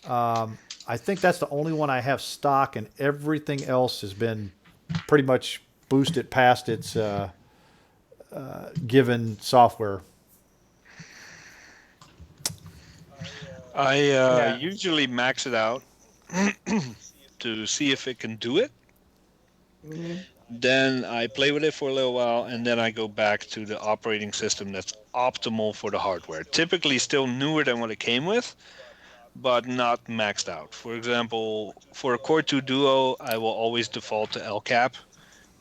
I think that's the only one I have stock, and everything else has been pretty much boosted past its given software. I usually max it out to see if it can do it. Then I play with it for a little while, and then I go back to the operating system that's optimal for the hardware. Typically still newer than what it came with, but not maxed out. For example, for a Core 2 Duo, I will always default to El Cap.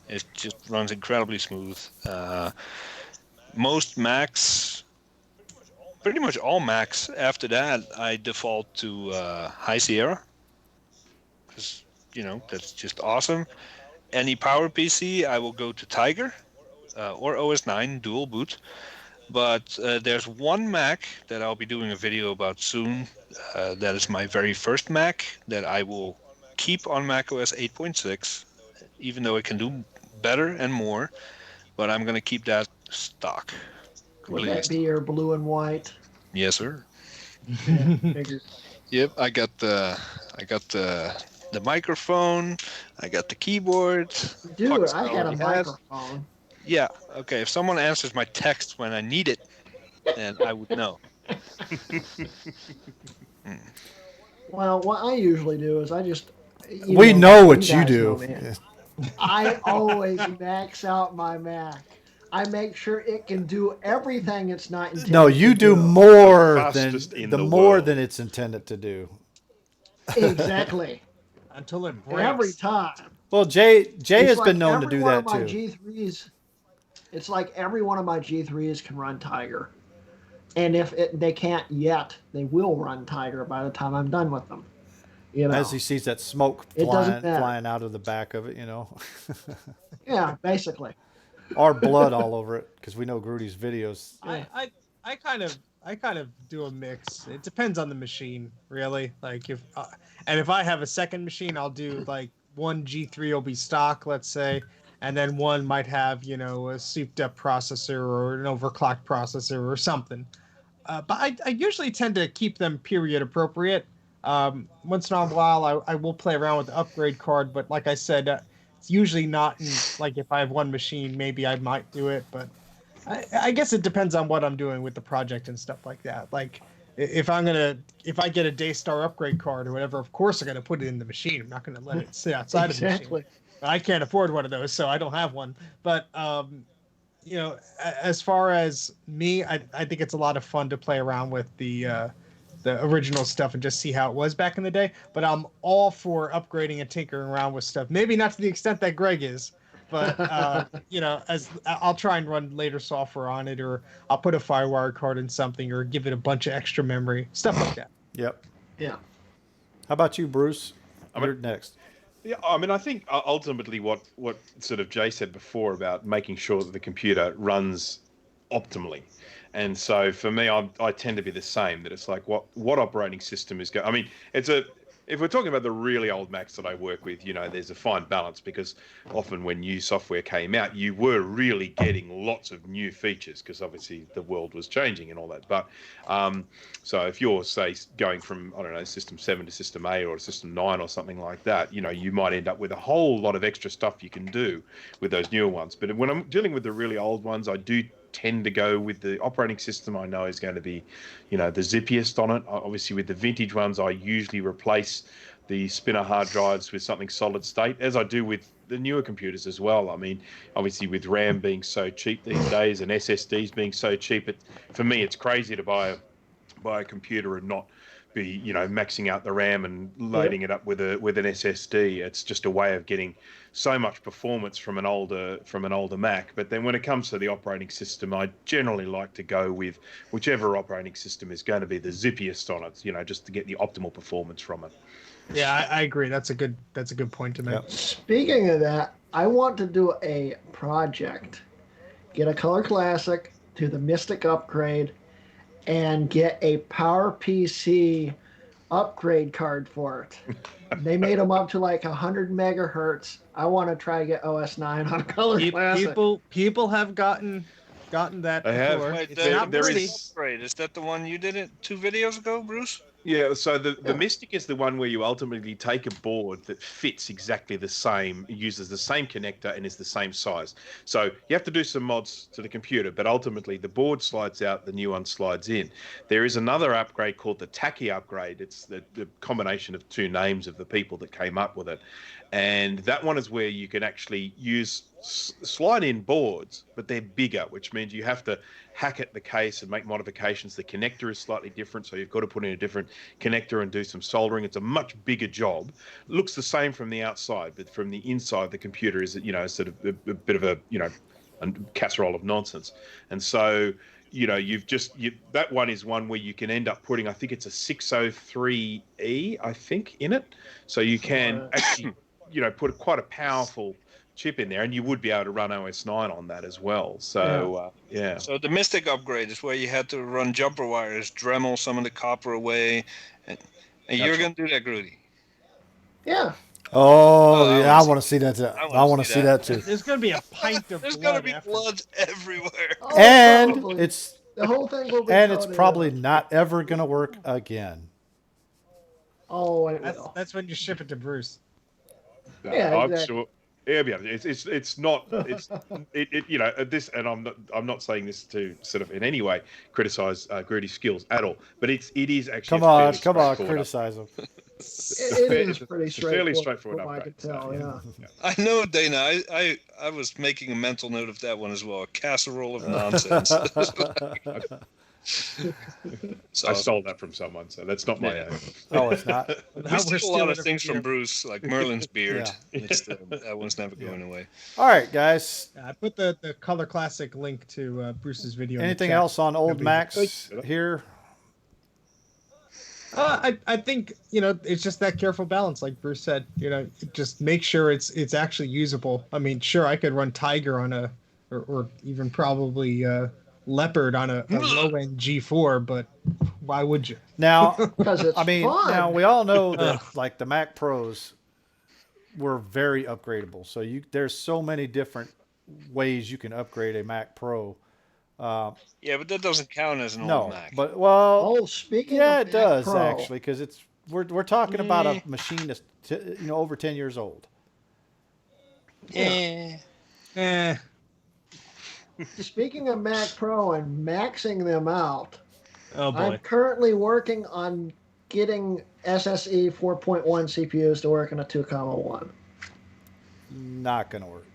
It just runs incredibly smooth. Most Macs, pretty much all Macs after that, I default to High Sierra. Because, that's just awesome. Any PowerPC, I will go to Tiger or OS9 dual boot. But there's one Mac that I'll be doing a video about soon. That is my very first Mac that I will keep on macOS 8.6, even though it can do better and more. But I'm going to keep that stock. would that be your blue and white? Yes, sir. Figured. Yep, I got the microphone. I got the keyboard. Dude, I had a already has. microphone. Yeah, okay. If someone answers my text when I need it, then I would know. Well, what I usually do is I just. We know what you guys do. know me. I always max out my Mac. I make sure it can do everything it's not intended No, you to do more than Fastest in the the more world. than it's intended to do. Exactly. Until it breaks. Every time. Well, Jay It's has like been known to every do one that of my too. G3s, it's like every one of my G3s can run Tiger. And if they can't yet, they will run Tiger by the time I'm done with them. As he sees that smoke It doesn't matter. flying out of the back of it, Yeah, basically. or blood all over it, because we know Grudy's videos. I kind of do a mix. It depends on the machine, really. Like if I have a second machine, I'll do like one G3 will be stock, let's say, and then one might have a souped up processor or an overclocked processor or something. But I usually tend to keep them period appropriate. Once in a while, I will play around with the upgrade card, but like I said, it's usually not in, like if I have one machine, maybe I might do it, but I guess it depends on what I'm doing with the project and stuff like that. Like if I get a Daystar upgrade card or whatever, of course I'm gonna put it in the machine. I'm not gonna let it sit outside of the machine. I can't afford one of those, so I don't have one. But as far as me, I think it's a lot of fun to play around with the original stuff and just see how it was back in the day. But I'm all for upgrading and tinkering around with stuff. Maybe not to the extent that Greg is, but as I'll try and run later software on it, or I'll put a FireWire card in something, or give it a bunch of extra memory, stuff like that. Yep. Yeah. How about you, Bruce? You're next. Yeah, I mean, I think ultimately what sort of Jay said before about making sure that the computer runs optimally. And so for me, I tend to be the same, that it's like what operating system is going. I mean, if we're talking about the really old Macs that I work with, there's a fine balance, because often when new software came out, you were really getting lots of new features, because obviously the world was changing and all that. But so if you're, say, going from, I don't know, System 7 to System 8 or System 9 or something like that, you might end up with a whole lot of extra stuff you can do with those newer ones. But when I'm dealing with the really old ones, I do tend to go with the operating system I know is going to be, the zippiest on it. Obviously, with the vintage ones, I usually replace the spinner hard drives with something solid state, as I do with the newer computers as well. I mean, obviously with RAM being so cheap these days and SSDs being so cheap, for me, it's crazy to buy a computer and not be, maxing out the RAM and loading it up with an SSD. It's just a way of getting so much performance from an older Mac. But then when it comes to the operating system, I generally like to go with whichever operating system is going to be the zippiest on it, just to get the optimal performance from it. Yeah, I agree. That's a good point to make. Yep. Speaking of that, I want to do a project. Get a Color Classic, do the Mystic upgrade, and get a PowerPC upgrade card for it. They made them up to like 100 megahertz. I want to try to get OS 9 on Color Classic. People have gotten that They have. before. Wait, It's not there pretty. upgrade. Is that the one you did 2 videos ago, Bruce? Yeah, so the Mystic is the one where you ultimately take a board that fits exactly the same, uses the same connector, and is the same size. So you have to do some mods to the computer, but ultimately the board slides out, the new one slides in. There is another upgrade called the Tacky upgrade. It's the combination of 2 names of the people that came up with it. And that one is where you can actually slide in boards, but they're bigger, which means you have to hack at the case and make modifications. The connector is slightly different, so you've got to put in a different connector and do some soldering. It's a much bigger job. Looks the same from the outside, but from the inside, the computer is, sort of a bit of a casserole of nonsense. And so, that one is one where you can end up putting, I think it's a 603E, I think, in it. So you can actually, put quite a powerful chip in there, and you would be able to run OS 9 on that as well. So yeah. So the Mystic upgrade is where you had to run jumper wires, Dremel some of the copper away, and you're going to do that, Grudy. Yeah. Oh, yeah, I want to see that too. I want to see that too. There's going to be a pint of There's blood. going to be blood everywhere. Oh, And probably. it's The whole thing will be and it's coated probably in- not ever going to work again. Oh, it will. That's when you ship it to Bruce. Yeah, I'm exactly. sure. Yeah, it's not this, and I'm not saying this to sort of in any way criticize Grudy's skills at all, but it is actually Come on, fairly straightforward criticize him. It is pretty it's a fairly straightforward from what I upgrade, can tell, so, yeah. I know, Dana. I was making a mental note of that one as well. A casserole of nonsense. So, I stole that from someone, so that's not my own. Oh, it's not. we Now we're steal a lot of stealing things beer. from Bruce, like Merlin's beard. Yeah. That one's never going away. All right, guys. I put the Color Classic link to Bruce's video. in the Anything chat. else on old Nobody- Macs here? I think it's just that careful balance, like Bruce said. Just make sure it's actually usable. I mean, sure, I could run Tiger on a or even probably Leopard on a low end G4. But why would you? Now, Because it's I mean, fun. now we all know that Ugh. like the Mac Pros were very upgradable. So there's so many different ways you can upgrade a Mac Pro. Yeah, but that doesn't count as an No, old Mac. but well, Oh, speaking yeah, of it Mac does Pro, actually, because we're talking about Eh. a machine that's over 10 years old. Eh. Eh. Speaking of Mac Pro and maxing them out, Oh I'm boy. currently working on getting SSE 4.1 CPUs to work in a 2.1. Not gonna work.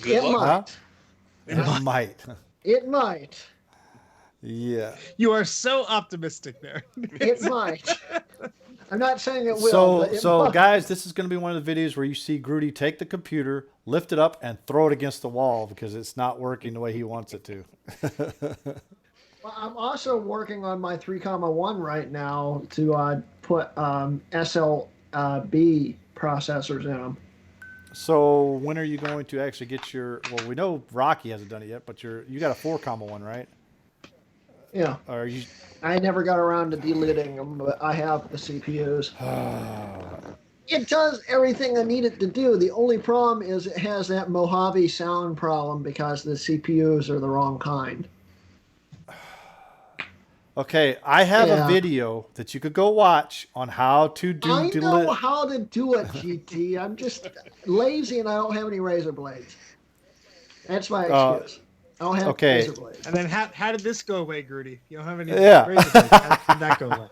Good It luck. might. Huh? It might. It might. Yeah. You are so optimistic there. It might. I'm not saying it will. but it So might. guys, this is going to be one of the videos where you see Grudy take the computer, lift it up, and throw it against the wall because it's not working the way he wants it to. Well, I'm also working on my 3.1 right now to put SLB processors in them. So when are you going to actually get your? Well, we know Rocky hasn't done it yet, but you got a 4.1, right? Yeah, Or are you? I never got around to delidding them, but I have the CPUs. It does everything I need it to do. The only problem is it has that Mojave sound problem because the CPUs are the wrong kind. Okay, I have Yeah. a video that you could go watch on how to do. I know how to do it, GT. I'm just lazy and I don't have any razor blades. That's my excuse. I don't have okay. razor blades. And then how did this go away, Grudy? You don't have any Yeah. razor blades. How did that go away?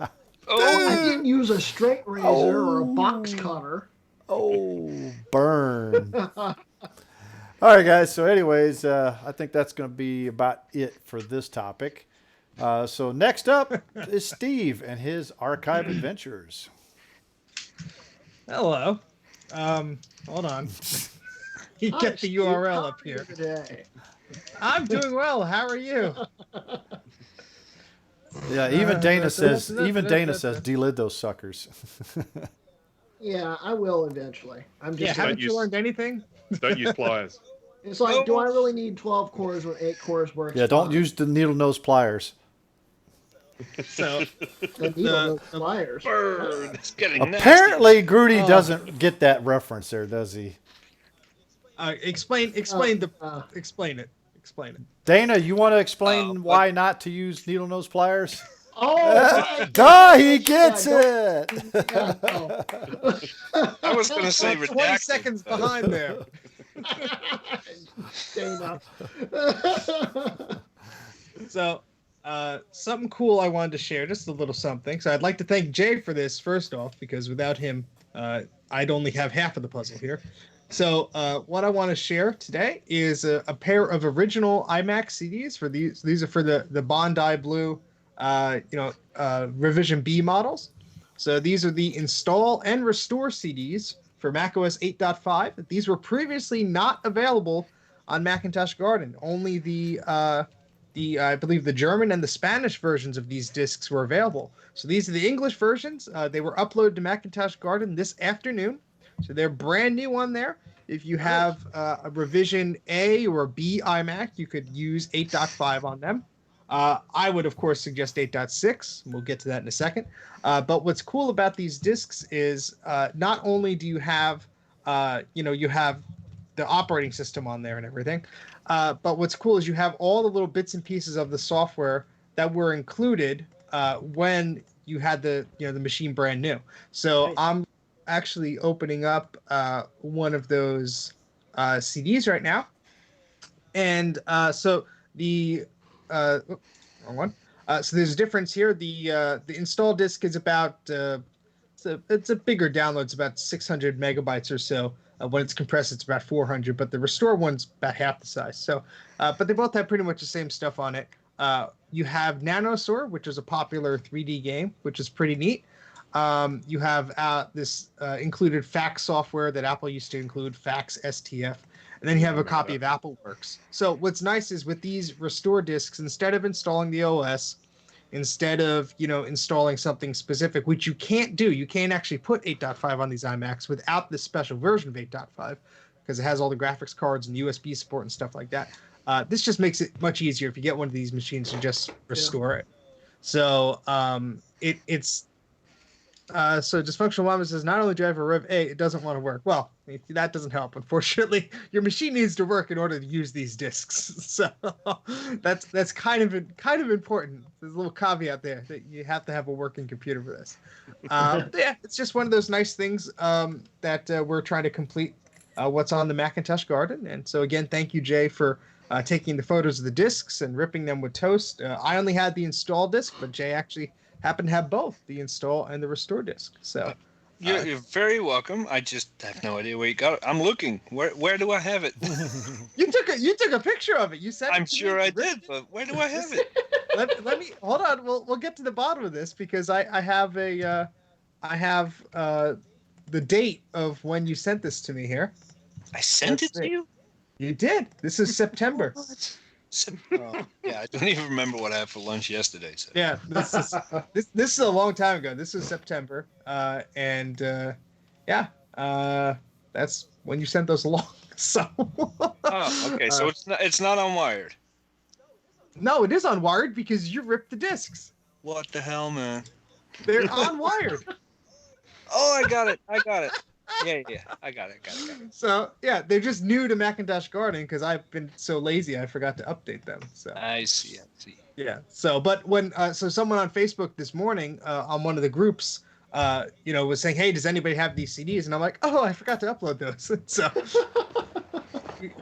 I didn't use a straight razor or a box cutter. Oh, burn. All right, guys. So, anyways, I think that's going to be about it for this topic. So, next up is Steve and his archive adventures. Hello. Hold on. You Hi, get the Steve. URL How up are you here. today? I'm doing well. How are you? Yeah, even Dana says delid those suckers. Yeah, I will eventually. I'm Yeah, just. haven't use- you learned anything? Don't use pliers. It's like, do I really need 12 cores when 8 cores works? Yeah, don't fine? use the needle nose pliers. So the needle with pliers. Burn. It's getting Apparently, Grudy Oh. doesn't get that reference there, does he? explain it. Explain it. Dana, you want to explain why not to use needle nose pliers? Oh, my Duh, he gets Yeah, it. yeah, no. I was going to say We're 20 redacted. seconds behind there. Dana. So, something cool I wanted to share, just a little something. So I'd like to thank Jay for this first off, because without him, I'd only have half of the puzzle here. So what I want to share today is a pair of original iMac CDs for these. These are for the Bondi Blue, Revision B models. So these are the install and restore CDs for macOS 8.5. These were previously not available on Macintosh Garden. Only I believe the German and the Spanish versions of these discs were available. So these are the English versions. They were uploaded to Macintosh Garden this afternoon. So they're brand new on there. If you have a revision A or B iMac, you could use 8.5 on them. I would, of course, suggest 8.6. We'll get to that in a second. But what's cool about these discs is not only do you have, you have the operating system on there and everything, but what's cool is you have all the little bits and pieces of the software that were included when you had the machine brand new. So Nice. I'm actually opening up one of those CDs right now, and so the wrong one. So there's a difference here. The install disk is about it's a bigger download. It's about 600 megabytes or so. When it's compressed, it's about 400, but the restore one's about half the size. So, but they both have pretty much the same stuff on it. You have Nanosaur, which is a popular 3D game, which is pretty neat. You have this included fax software that Apple used to include, Fax STF. And then you have a copy of AppleWorks. So what's nice is with these restore disks, instead of installing the OS, instead of installing something specific, which you can't do, you can't actually put 8.5 on these iMacs without this special version of 8.5, because it has all the graphics cards and USB support and stuff like that. This just makes it much easier if you get one of these machines to just restore it. So it's so Dysfunctional Mama says, not only do I have a Rev 8, it doesn't want to work. Well, that doesn't help. Unfortunately, your machine needs to work in order to use these discs. So that's kind of important. There's a little caveat there that you have to have a working computer for this. Yeah, it's just one of those nice things that we're trying to complete what's on the Macintosh Garden. And so again, thank you, Jay, for taking the photos of the discs and ripping them with toast. I only had the install disc, but Jay actually happened to have both the install and the restore disc. So you're very welcome. I just have no idea where you got it. I'm looking. Where do I have it? you took a picture of it. You said I'm sure I did, but where do I have it? let me hold on. We'll get to the bottom of this because I have the date of when you sent this to me here. I sent it to you? You did. This is September. Yeah, I don't even remember what I had for lunch yesterday. So. Yeah, this is a long time ago. This was September, and that's when you sent those along. So. Oh, okay. So it's not on Wired. No, it is on Wired because you ripped the discs. What the hell, man? They're on Wired. Oh, I got it. Yeah, I got it. So yeah, they're just new to Macintosh Garden because I've been so lazy I forgot to update them. So I see. Yeah. So, but when someone on Facebook this morning on one of the groups, was saying, "Hey, does anybody have these CDs?" And I'm like, "Oh, I forgot to upload those." So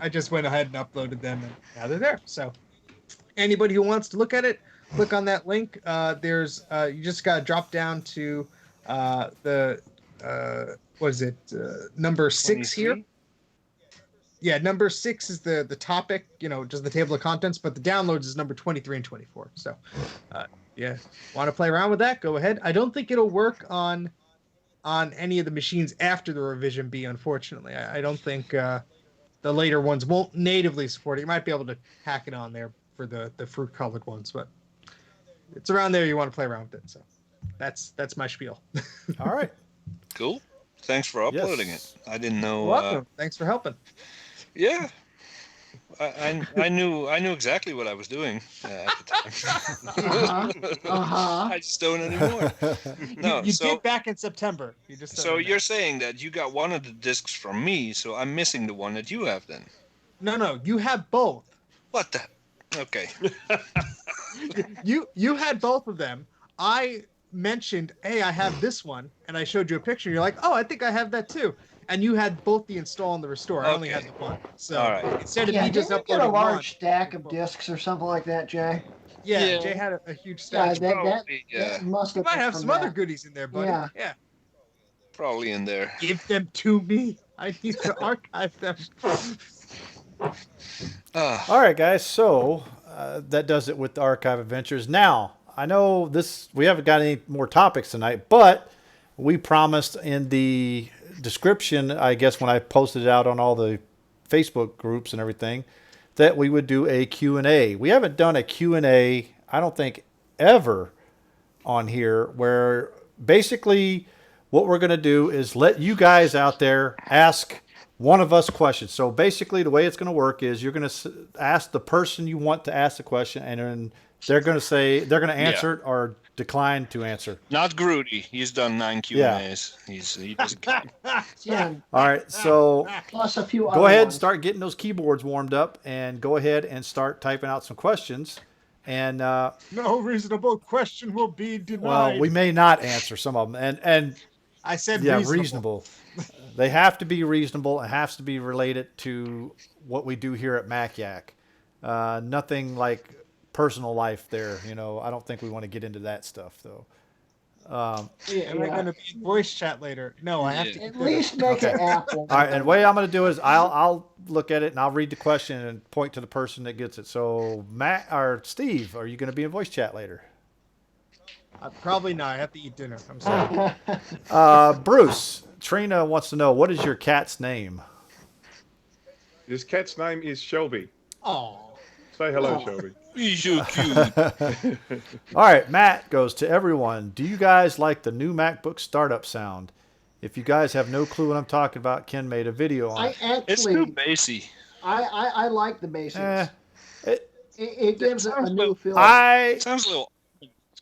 I just went ahead and uploaded them, and now they're there. So anybody who wants to look at it, click on that link. There's you just got to drop down to the what is it? Number 6 here. Yeah, number 6 is the topic, just the table of contents, but the downloads is number 23 and 24. So, yeah, want to play around with that? Go ahead. I don't think it'll work on any of the machines after the revision B, unfortunately. I don't think the later ones won't natively support it. You might be able to hack it on there for the fruit colored ones, but it's around there. You want to play around with it. So that's my spiel. All right. Cool. Thanks for uploading it. I didn't know. Welcome. Thanks for helping. Yeah, I knew exactly what I was doing at the time. I just don't anymore. No, you did back in September. You just so you're saying that you got one of the discs from me, so I'm missing the one that you have then? No, you have both. What the? Okay. You had both of them. I mentioned, hey, I have this one, and I showed you a picture. You're like, oh, I think I have that too. And you had both the install and the restore. I only had the one. So all right. Instead of me just didn't you uploading get a large one, stack of discs or something like that, Jay? Yeah, Jay had a huge Yeah, stack. that must You have. might have been some from other that. goodies in there, buddy. Yeah. Probably in there. Give them to me. I need to archive them. All right, guys. So that does it with the archive adventures. Now, I know we haven't got any more topics tonight, but we promised in the description, I guess when I posted it out on all the Facebook groups and everything, that we would do a Q&A. We haven't done a Q&A, I don't think, ever on here, where basically what we're going to do is let you guys out there ask one of us questions. So basically the way it's going to work is you're going to ask the person you want to ask the question, and then they're going to answer it or decline to answer. Not Grudy. He's done 9 Q&As. He doesn't count. Yeah. All right, so Plus a few. go other ahead and ones. start getting those keyboards warmed up, and go ahead and start typing out some questions. And No reasonable question will be denied. well, we may not answer some of them, and I said yeah, reasonable. They have to be reasonable. It has to be related to what we do here at MacYak. Nothing like personal life there. I don't think we want to get into that stuff though. Am I going to be in voice chat later? No, I have to. At least make it Apple. All right, and the way I'm going to do is I'll look at it and I'll read the question and point to the person that gets it. So Matt or Steve, are you going to be in voice chat later? Probably not. I have to eat dinner. I'm sorry. Bruce, Trina wants to know, what is your cat's name? This cat's name is Shelby. Oh. Say hello, Shelby. He's so cute. All right, Matt goes to everyone. Do you guys like the new MacBook startup sound? If you guys have no clue what I'm talking about, Ken made a video on I it. It's too actually, bassy. I like the basics. Eh, it, It gives it a sounds new like- feel. It sounds a little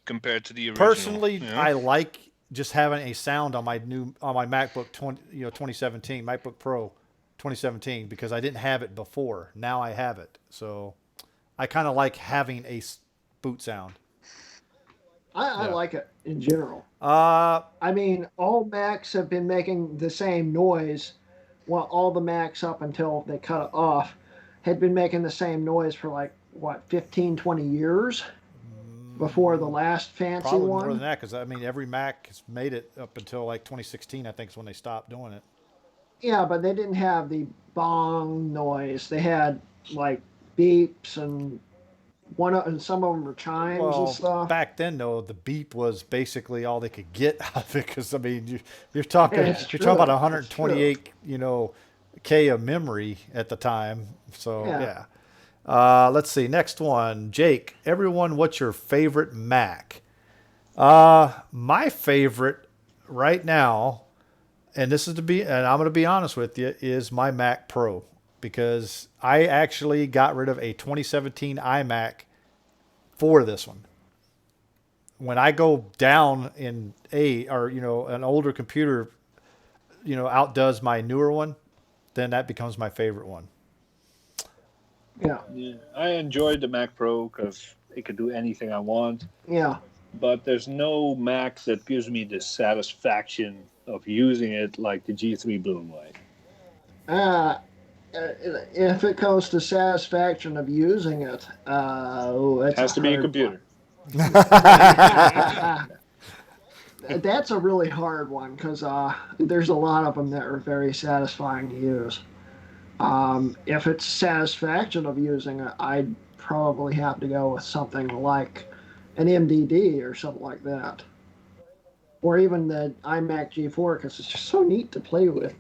compared to the original. personally, you know? I like just having a sound on my MacBook 2017 MacBook Pro 2017 because I didn't have it before. Now I have it, so I kind of like having a boot sound. I Yeah. like it in general. Uh, I mean, all Macs have been making the same noise. Well, all the Macs up until they cut it off had been making the same noise for like, what, 15, 20 years before the last fancy probably one? more than that because I mean every Mac has made it up until like 2016. I think is when they stopped doing it. Yeah, but they didn't have the bong noise. They had like beeps and and some of them were chimes and Well, stuff. back then though, the beep was basically all they could get out of it because I mean you're talking Yeah, it's you're talking about true. It's 128 K of memory at the time. So Yeah. yeah. Let's see. Next one, Jake. Everyone, what's your favorite Mac? My favorite right now, and I'm going to be honest with you, is my Mac Pro because I actually got rid of a 2017 iMac for this one. When I go down in an older computer, outdoes my newer one, then that becomes my favorite one. Yeah, Yeah, I enjoyed the Mac Pro because it could do anything I want. yeah. But there's no Mac that gives me the satisfaction of using it like the G3 blew away. If it comes to satisfaction of using it, It that's has to be a hard computer. one. That's a really hard one because there's a lot of them that are very satisfying to use. If it's satisfaction of using it, I'd probably have to go with something like an MDD or something like that. Or even the iMac G4 because it's just so neat to play with.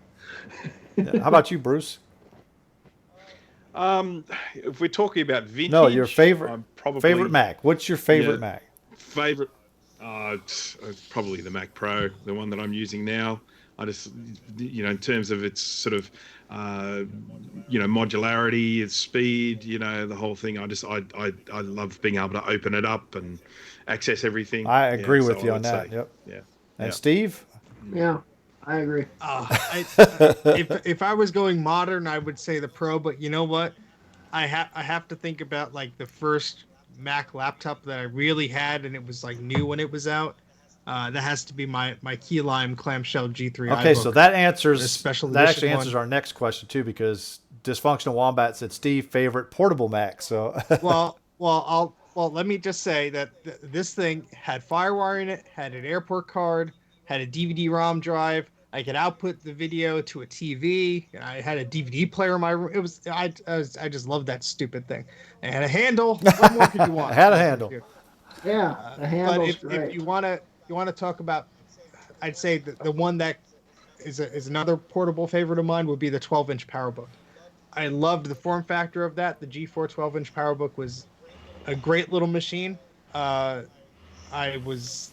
Yeah. How about you, Bruce? If we're talking about vintage, No, your favorite I'm probably favorite Mac. What's your favorite Yeah. Mac? favorite. It's probably the Mac Pro, the one that I'm using now. I just, in terms of its sort of, modularity, its speed, the whole thing. I love being able to open it up and access everything. I agree so with you I on would that. say, Yep. Yeah. And Yeah. Steve? Yeah, I agree. If I was going modern, I would say the Pro. But you know what? I have to think about like the first Mac laptop that I really had, and it was like new when it was out. That has to be my Key Lime clamshell G3. Okay, so that The answers special that edition actually answers one. our next question too, because Dysfunctional Wombat said Steve favorite portable Mac. So well, let me just say that this thing had FireWire in it, had an airport card, had a DVD-ROM drive. I could output the video to a TV. I had a DVD player in my room. I just loved that stupid thing. It had a handle. What more could you want? It had a handle. Yeah, the But handle's if great. you want to talk about, I'd say the one that is another portable favorite of mine would be the 12-inch PowerBook. I loved the form factor of that. The G4 12-inch PowerBook was a great little machine. I was,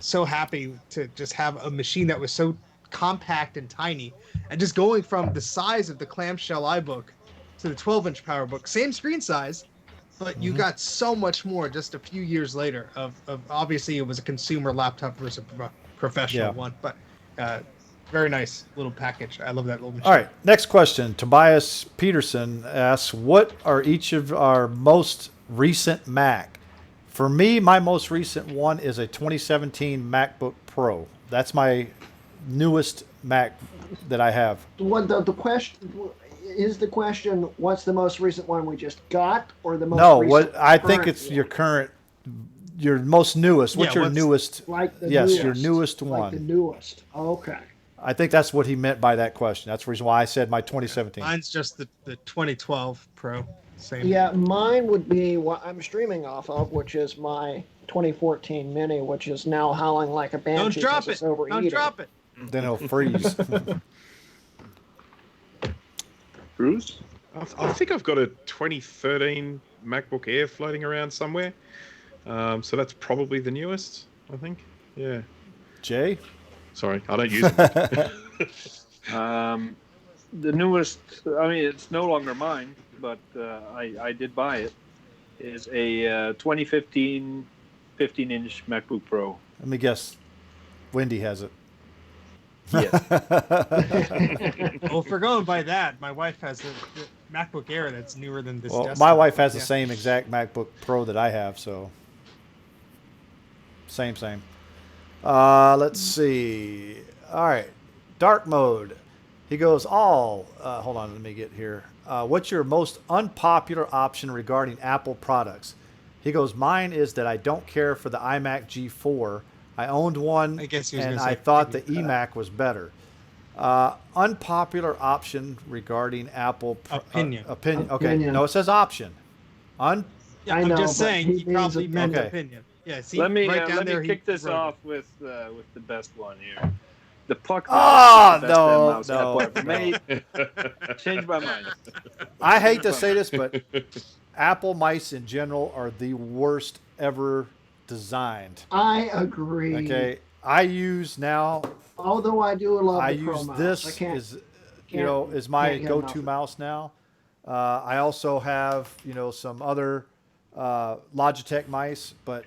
so happy to just have a machine that was so compact and tiny, and just going from the size of the clamshell iBook to the 12-inch PowerBook, same screen size, but you got so much more just a few years later. Of obviously it was a consumer laptop versus a professional Yeah. one, but very nice little package. I love that little machine. all right, next question. Tobias Peterson asks, "What are each of our most recent Mac?" For me, my most recent one is a 2017 MacBook Pro. That's my newest Mac that I have. What the question is? The question: what's the most recent one we just got, or the most No, recent what I think current it's one? your most newest. What's Yeah, your what's- newest? Like the Yes, newest, your newest like the one. newest. Okay. I think that's what he meant by that question. That's the reason why I said my 2017. Mine's just the 2012 Pro. Same. Yeah, mine would be what I'm streaming off of, which is my 2014 Mini, which is now howling like a Don't banshee drop because it. it's overeating. Don't drop it. Then it'll freeze. Bruce? I think I've got a 2013 MacBook Air floating around somewhere. So that's probably the newest, I think. Yeah. Jay? Sorry, I don't use it. The newest, I mean, it's no longer mine, but I did buy it, is a 2015 15-inch MacBook Pro. Let me guess. Wendy has it. Yes. Well, if we're going by that, my wife has a MacBook Air that's newer than this. Well, desktop. my wife has the Yeah. same exact MacBook Pro that I have, so same. Let's see. All right, dark mode. He goes, hold on, let me get here. What's your most unpopular option regarding Apple products? He goes, mine is that I don't care for the iMac G4. I owned one, I guess he was and gonna say I thought the maybe. eMac was better. Unpopular option regarding Apple Opinion. opinion. Okay, Opinion. no, it says option. Yeah, I I'm know, just but saying he he probably means meant Okay. opinion. Yeah, see, let me right down let there, me he kick this wrote it. off with the best one here. The Puck Ah, mouse is the best damn no, mouse no, Apple ever no. made. Change my mind. I hate to say this, but Apple mice in general are the worst ever designed. I agree. Okay, I use now. Although I do love I the Pro use mouse. this I can't. is, can't- is my can't get go-to enough of it. mouse now. I also have some other Logitech mice, but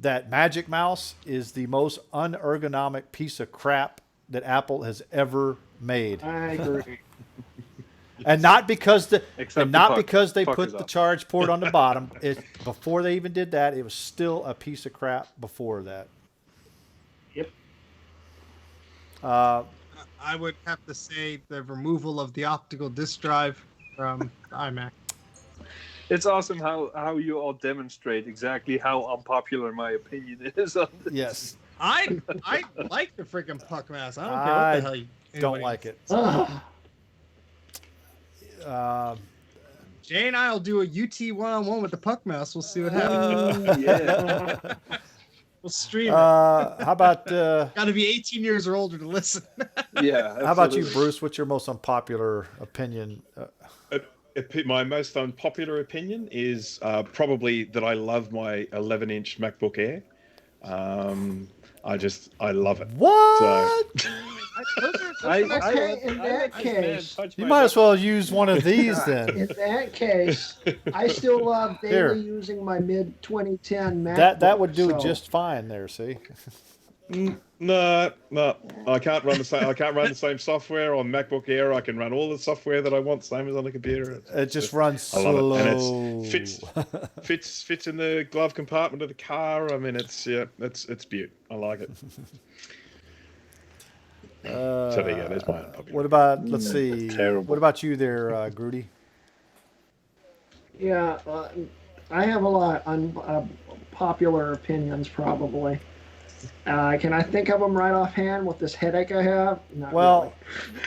that Magic Mouse is the most unergonomic piece of crap that Apple has ever made. I agree. And not because Except the Puck. because they Puck put is the up. charge port on the bottom. Before they even did that, it was still a piece of crap before that. Yep. I would have to say the removal of the optical disk drive from the iMac. It's awesome how you all demonstrate exactly how unpopular my opinion is on this. Yes, I like the freaking Puck mouse. I don't care what I the hell you don't like it. Ugh. Jay and I will do a UT one-on-one with the Puck mouse. We'll see what happens. Yeah. We'll stream it. How about Got to be 18 years or older to listen. Yeah. how about you, absolutely. Bruce? What's your most unpopular opinion? My most unpopular opinion is probably that I love my 11-inch MacBook Air. I love it. What? Okay, in that case, You might as well use one of these then. in that case, I still love daily Here. using my mid 2010 MacBook. That would do so- just fine there. See, No, I can't run the same. I can't run the same software on MacBook Air. I can run all the software that I want, same as on the computer. it just runs I slow. love it, and it fits in the glove compartment of the car. I mean, it's beaut. I like it. So there you go. There's my unpopular. What about? Let's see. Terrible. What about you there, Grudy? Yeah, I have a lot of unpopular opinions, probably. Can I think of them right offhand with this headache I have? Not Well,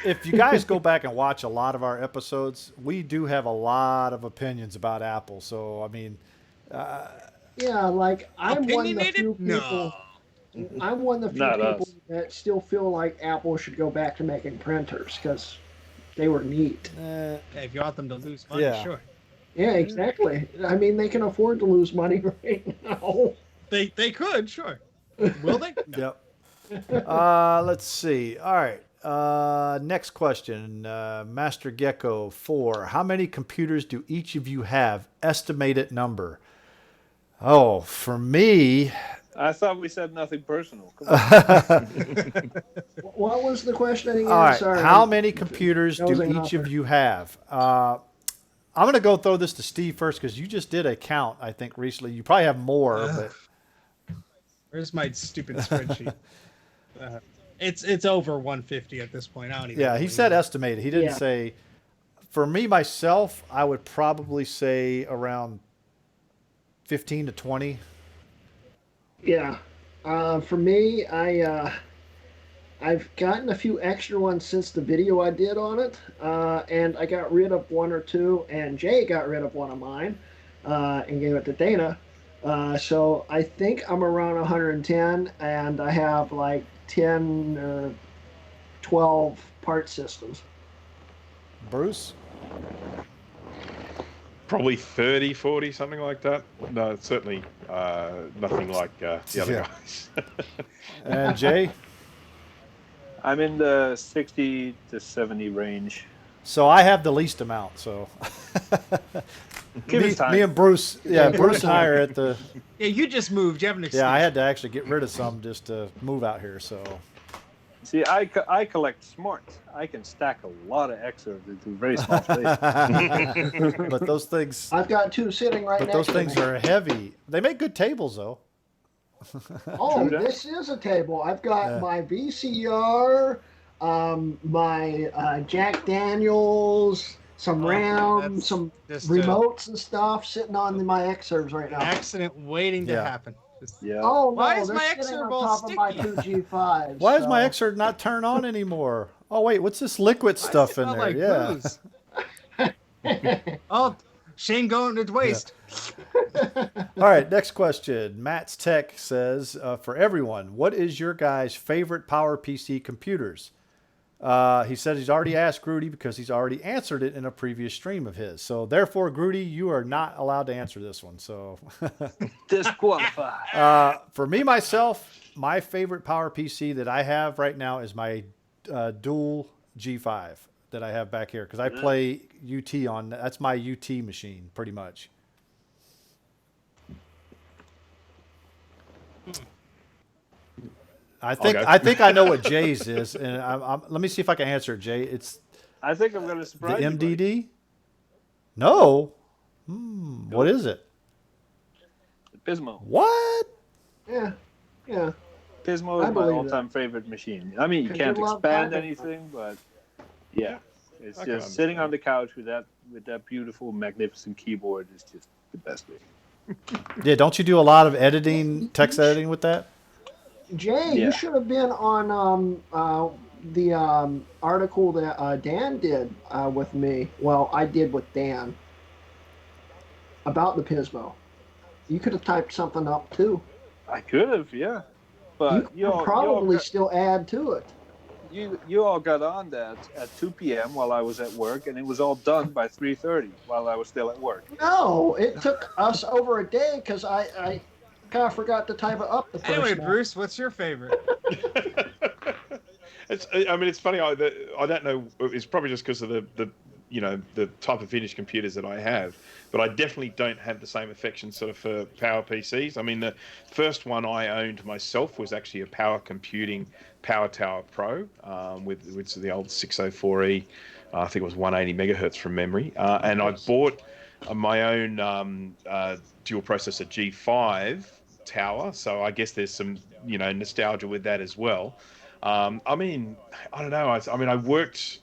if you guys go back and watch a lot of our episodes, we do have a lot of opinions about Apple. So I mean, really. Yeah, like I'm one of the few Opinionated? people. No. I'm one of the few Not people us. that still feel like Apple should go back to making printers because they were neat. Yeah, if you want them to lose money, Yeah. sure. Yeah, exactly. I mean, they can afford to lose money right now. They could, sure. Will they? yep. Let's see. All right. Next question. Master Gecko 4. How many computers do each of you have? Estimated number. Oh, for me, I thought we said nothing personal. Come on. What was the question again? all right. Sorry. How many computers do Nosing each of hopper. you have? I'm going to go throw this to Steve first because you just did a count, I think, recently. You probably have more, but Where's my stupid spreadsheet? It's over 150 at this point. I don't even. yeah, he believe said it. estimated. He didn't Yeah. say. For me, myself, I would probably say around 15 to 20. Yeah. For me, I've gotten a few extra ones since the video I did on it, and I got rid of one or two, and Jay got rid of one of mine and gave it to Dana. So I think I'm around 110, and I have like 10 or 12 part systems. Bruce? Probably 30, 40, something like that. No, certainly nothing like the other Yeah. guys. And Jay? I'm in the 60 to 70 range. So I have the least amount. So Give it time. me and Bruce, yeah, Yeah, Bruce and I are at the. Yeah, you just moved. You have an excuse. Yeah, I had to actually get rid of some just to move out here. So See, I collect smarts. I can stack a lot of extras into very small space. but those things, I've got two sitting right but next those to things me. are heavy. They make good tables though. Oh, True that. this is a table. I've got Yeah. my VCR, my Jack Daniels, some Oh, RAM, that's some just remotes and stuff sitting on my Xserves right an now. accident waiting to Yeah. happen. Just- Yeah. Oh Why no, is they're my sitting Xserve on all top of my sticky? 2G5s. Why does my so- Xrd not turn on anymore? Oh wait, what's this liquid Why does stuff it in smell there? like Yeah. booze? Oh, Shane going to waste. All right, next question. Matt's Tech says, for everyone, what is your guys' favorite PowerPC computers? He said he's already asked Grudy because he's already answered it in a previous stream of his. So therefore, Grudy, you are not allowed to answer this one. So Disqualified. for me, myself, my favorite PowerPC that I have right now is my dual G5 that I have back here because I play UT on, that's my UT machine pretty much. I think go. I think I know what Jay's is, and let me see if I can answer it, Jay. It's I think I'm going to the surprise you, buddy. MDD. No, what is it? Pismo. What? Yeah, yeah. Pismo I is my believe all-time favorite machine. I mean, you 'Cause can't you love expand Python. anything, but yeah, it's I can just sitting understand. on the couch with that beautiful, magnificent keyboard is just the best thing. Yeah, don't you do a lot of editing, text editing with that? Jay, Yeah. you should have been on the article that Dan did with me. Well, I did with Dan about the Pismo. You could have typed something up too. I could have, yeah, but you could probably still add to it. you all got on that at 2 p.m. while I was at work, and it was all done by 3:30 while I was still at work. No, it took us over a day because I kind of forgot to type it up the first Anyway, night. Bruce, what's your favorite? I mean, it's funny. I don't know. It's probably just because of the type of vintage computers that I have. But I definitely don't have the same affection sort of for power PCs. I mean, the first one I owned myself was actually a Power Computing Power Tower Pro with the old 604E. I think it was 180 megahertz from memory. And I bought my own dual processor G5 tower. So I guess there's some nostalgia with that as well. I mean, I don't know. I worked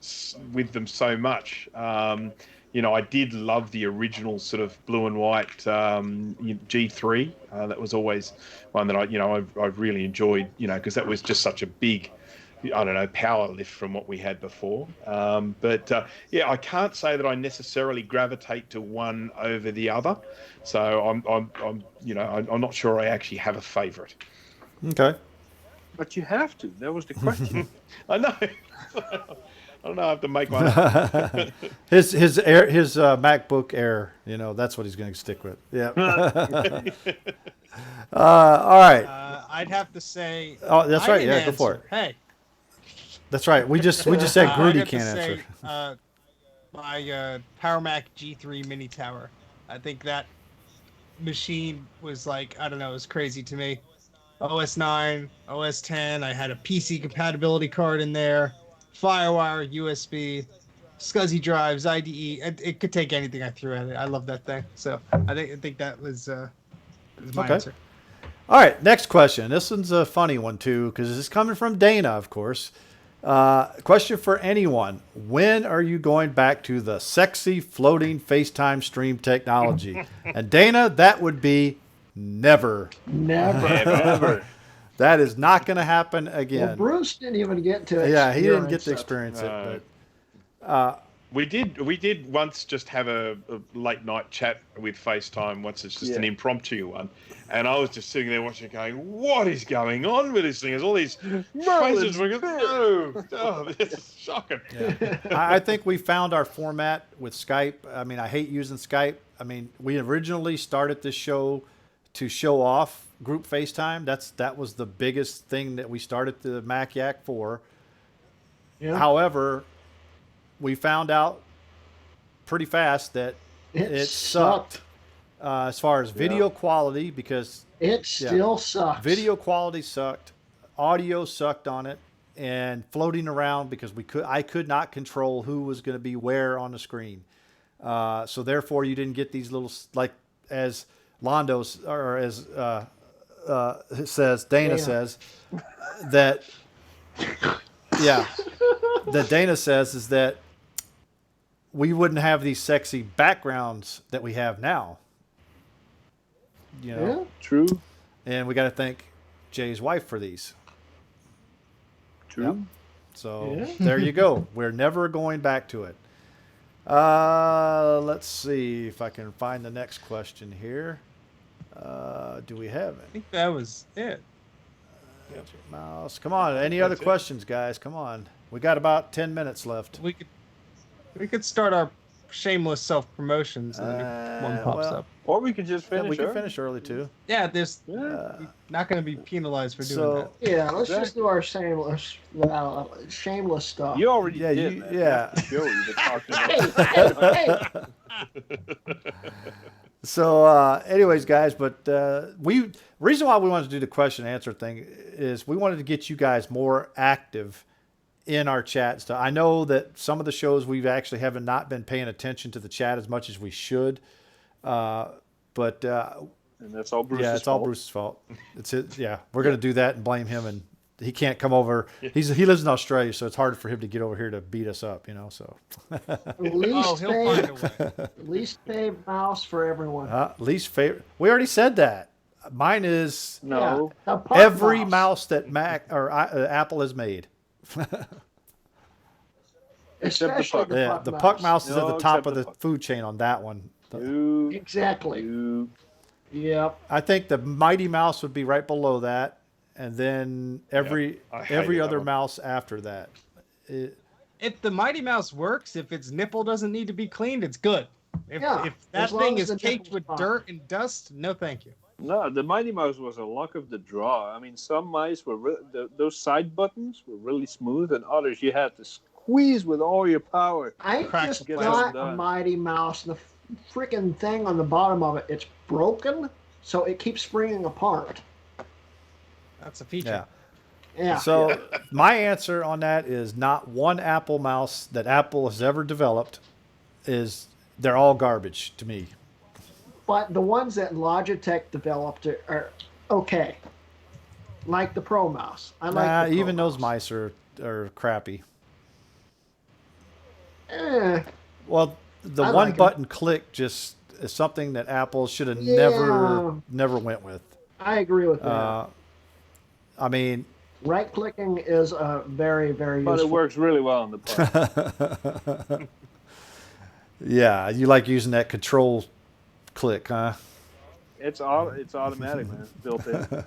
with them so much. I did love the original sort of blue and white G3. That was always one that I really enjoyed. Because that was just such a big, power lift from what we had before. Yeah, I can't say that I necessarily gravitate to one over the other. So I'm not sure I actually have a favourite. Okay. But you have to. That was the question. I know. I don't know. I have to make one up. his MacBook Air, that's what he's going to stick with. Yeah. All right. I'd have to say. Oh, that's I right. didn't Yeah, go for answer. it. Hey, That's right. We just said I'd Grudy have to can't say, answer. my Power Mac G3 Mini Tower. I think that machine was like, I don't know, it was crazy to me. OS 9, OS 10. I had a PC compatibility card in there, FireWire, USB, SCSI drives, IDE. It could take anything I threw at it. I love that thing. So I think that was my Okay. answer. All right, next question. This one's a funny one too, because this is coming from Dana, of course. Question for anyone: when are you going back to the sexy floating FaceTime stream technology? And Dana, that would be never. Never. Ever. That is not going to happen Well, again. Bruce didn't even get to. Yeah, he didn't get to experience experience it. No. But We did once just have a late night chat with FaceTime once. It's just an impromptu one. And I was just sitting there watching it going, what is going on with this thing? There's all these faces. Oh, this is shocking. I think we found our format with Skype. I mean, I hate using Skype. I mean, we originally started this show to show off group FaceTime. That was the biggest thing that we started the Mac Yak for. Yeah. However, we found out pretty fast that it sucked as far as video quality, because It still sucks. video quality sucked, audio sucked on it, and floating around because I could not control who was going to be where on the screen. So therefore, you didn't get these little, like, as Londo's, or as Dana says that, that Dana says is that we wouldn't have these sexy backgrounds that we have now. You know, Yeah. True. and we got to thank Jay's wife for these. True. Yep. So Yeah. there you go. We're never going back to it. Let's see if I can find the next question here. Do we have I it? think that was it. Mouse. Come on. Any other That's it. questions, guys? Come on. We got about 10 minutes left. We could start our shameless self promotions and if one pops well, up. Or we can just Yeah, finish. we can early. finish early too. Yeah, there's Yeah. not going to be penalized for doing So that. Yeah, let's just do our shameless stuff. You already Yeah, did. you- man. yeah. That's the show you've been talking Hey, about. hey, hey. So, anyways, guys, but reason why we wanted to do the question and answer thing is we wanted to get you guys more active in our chat stuff. I know that some of the shows we've actually haven't not been paying attention to the chat as much as we should, but And that's all Bruce's yeah, it's all fault. Bruce's fault. It's it. Yeah, we're gonna do that and blame him, and he can't come over. He lives in Australia, so it's hard for him to get over here to beat us up. You know, so Oh, he'll find a way. Least favorite mouse for everyone. least favorite. We already said that. Mine is No. Yeah, the puck every mouse that Mac or Apple has made. Except the Especially puck. the Yeah, puck the mouse. puck mouse is at No, the top except of the the puck. food chain on that one. You, Exactly. you, Yep. I think the Mighty Mouse would be right below that, and then every I hated every that other one. mouse after that. If the Mighty Mouse works, if its nipple doesn't need to be cleaned, it's good. If Yeah, that as long thing as is the caked nipple's with fine. dirt and dust, no thank you. no, the Mighty Mouse was a luck of the draw. I mean, some mice were those side buttons were really smooth, and others you had to squeeze with all your power. I Cracks just get got done. a Mighty Mouse, and the freaking thing on the bottom of it, it's broken, so it keeps springing apart. That's a feature. Yeah. Yeah. So my answer on that is not one Apple mouse that Apple has ever developed they're all garbage to me. But the ones that Logitech developed are okay. Like the Pro Mouse. I like the Pro Even those Mouse. mice are crappy. Eh, Well, the I one like 'em. button click just is something that Apple should have Yeah. never went with. I agree with that. I mean, Right clicking is a very, very But it useful. works really well on the puck. yeah, you like using that control click, huh? It's automatic, man. It's built in.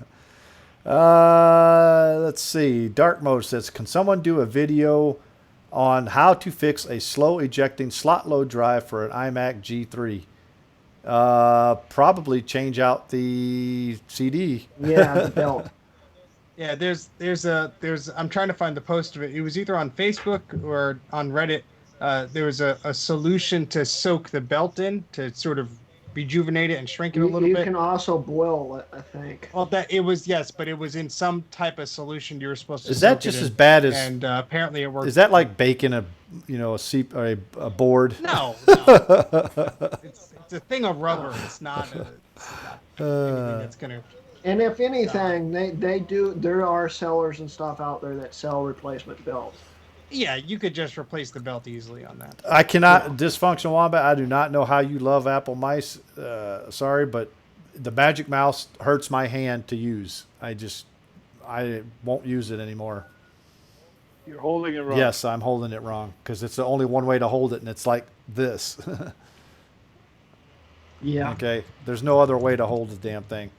Let's see. Dark Mode says, can someone do a video on how to fix a slow ejecting slot load drive for an iMac G3? Probably change out the CD. Yeah, the belt. Yeah, there's I'm trying to find the post of it. It was either on Facebook or on Reddit. There was a solution to soak the belt in to sort of rejuvenate it and shrink it a little You bit. can also boil it, I think. Well, that it was yes, but it was in some type of solution you were supposed to. Is that soak it just in, as bad as? And apparently it worked. Is that like baking a a board? No. It's a thing of rubber. It's not anything that's gonna. And if anything, there are sellers and stuff out there that sell replacement belts. Yeah, you could just replace the belt easily on that. I cannot dysfunctional Wombat. I do not know how you love Apple mice. Sorry, but the Magic Mouse hurts my hand to use. I won't use it anymore. You're holding it wrong. Yes, I'm holding it wrong because it's the only one way to hold it, and it's like this. Yeah. Okay, there's no other way to hold the damn thing.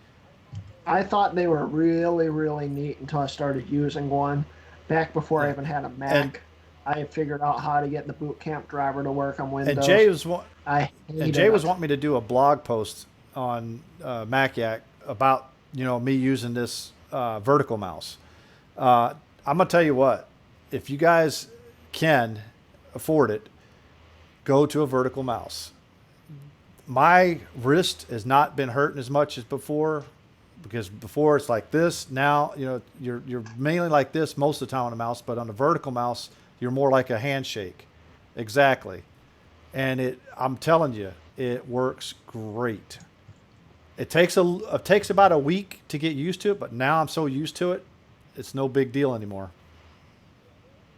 I thought they were really, really neat until I started using one. Back before I even had a Mac, And- I figured out how to get the Boot Camp driver to work on Windows. And Jay was I wanting me to do a blog post on MacYak about me using this vertical mouse. I'm gonna tell you what, if you guys can afford it, go to a vertical mouse. My wrist has not been hurting as much as before, because before it's like this. Now, you're mainly like this most of the time on a mouse, but on a vertical mouse, you're more like a handshake. Exactly. And I'm telling you, it works great. It takes about a week to get used to it, but now I'm so used to it, it's no big deal anymore.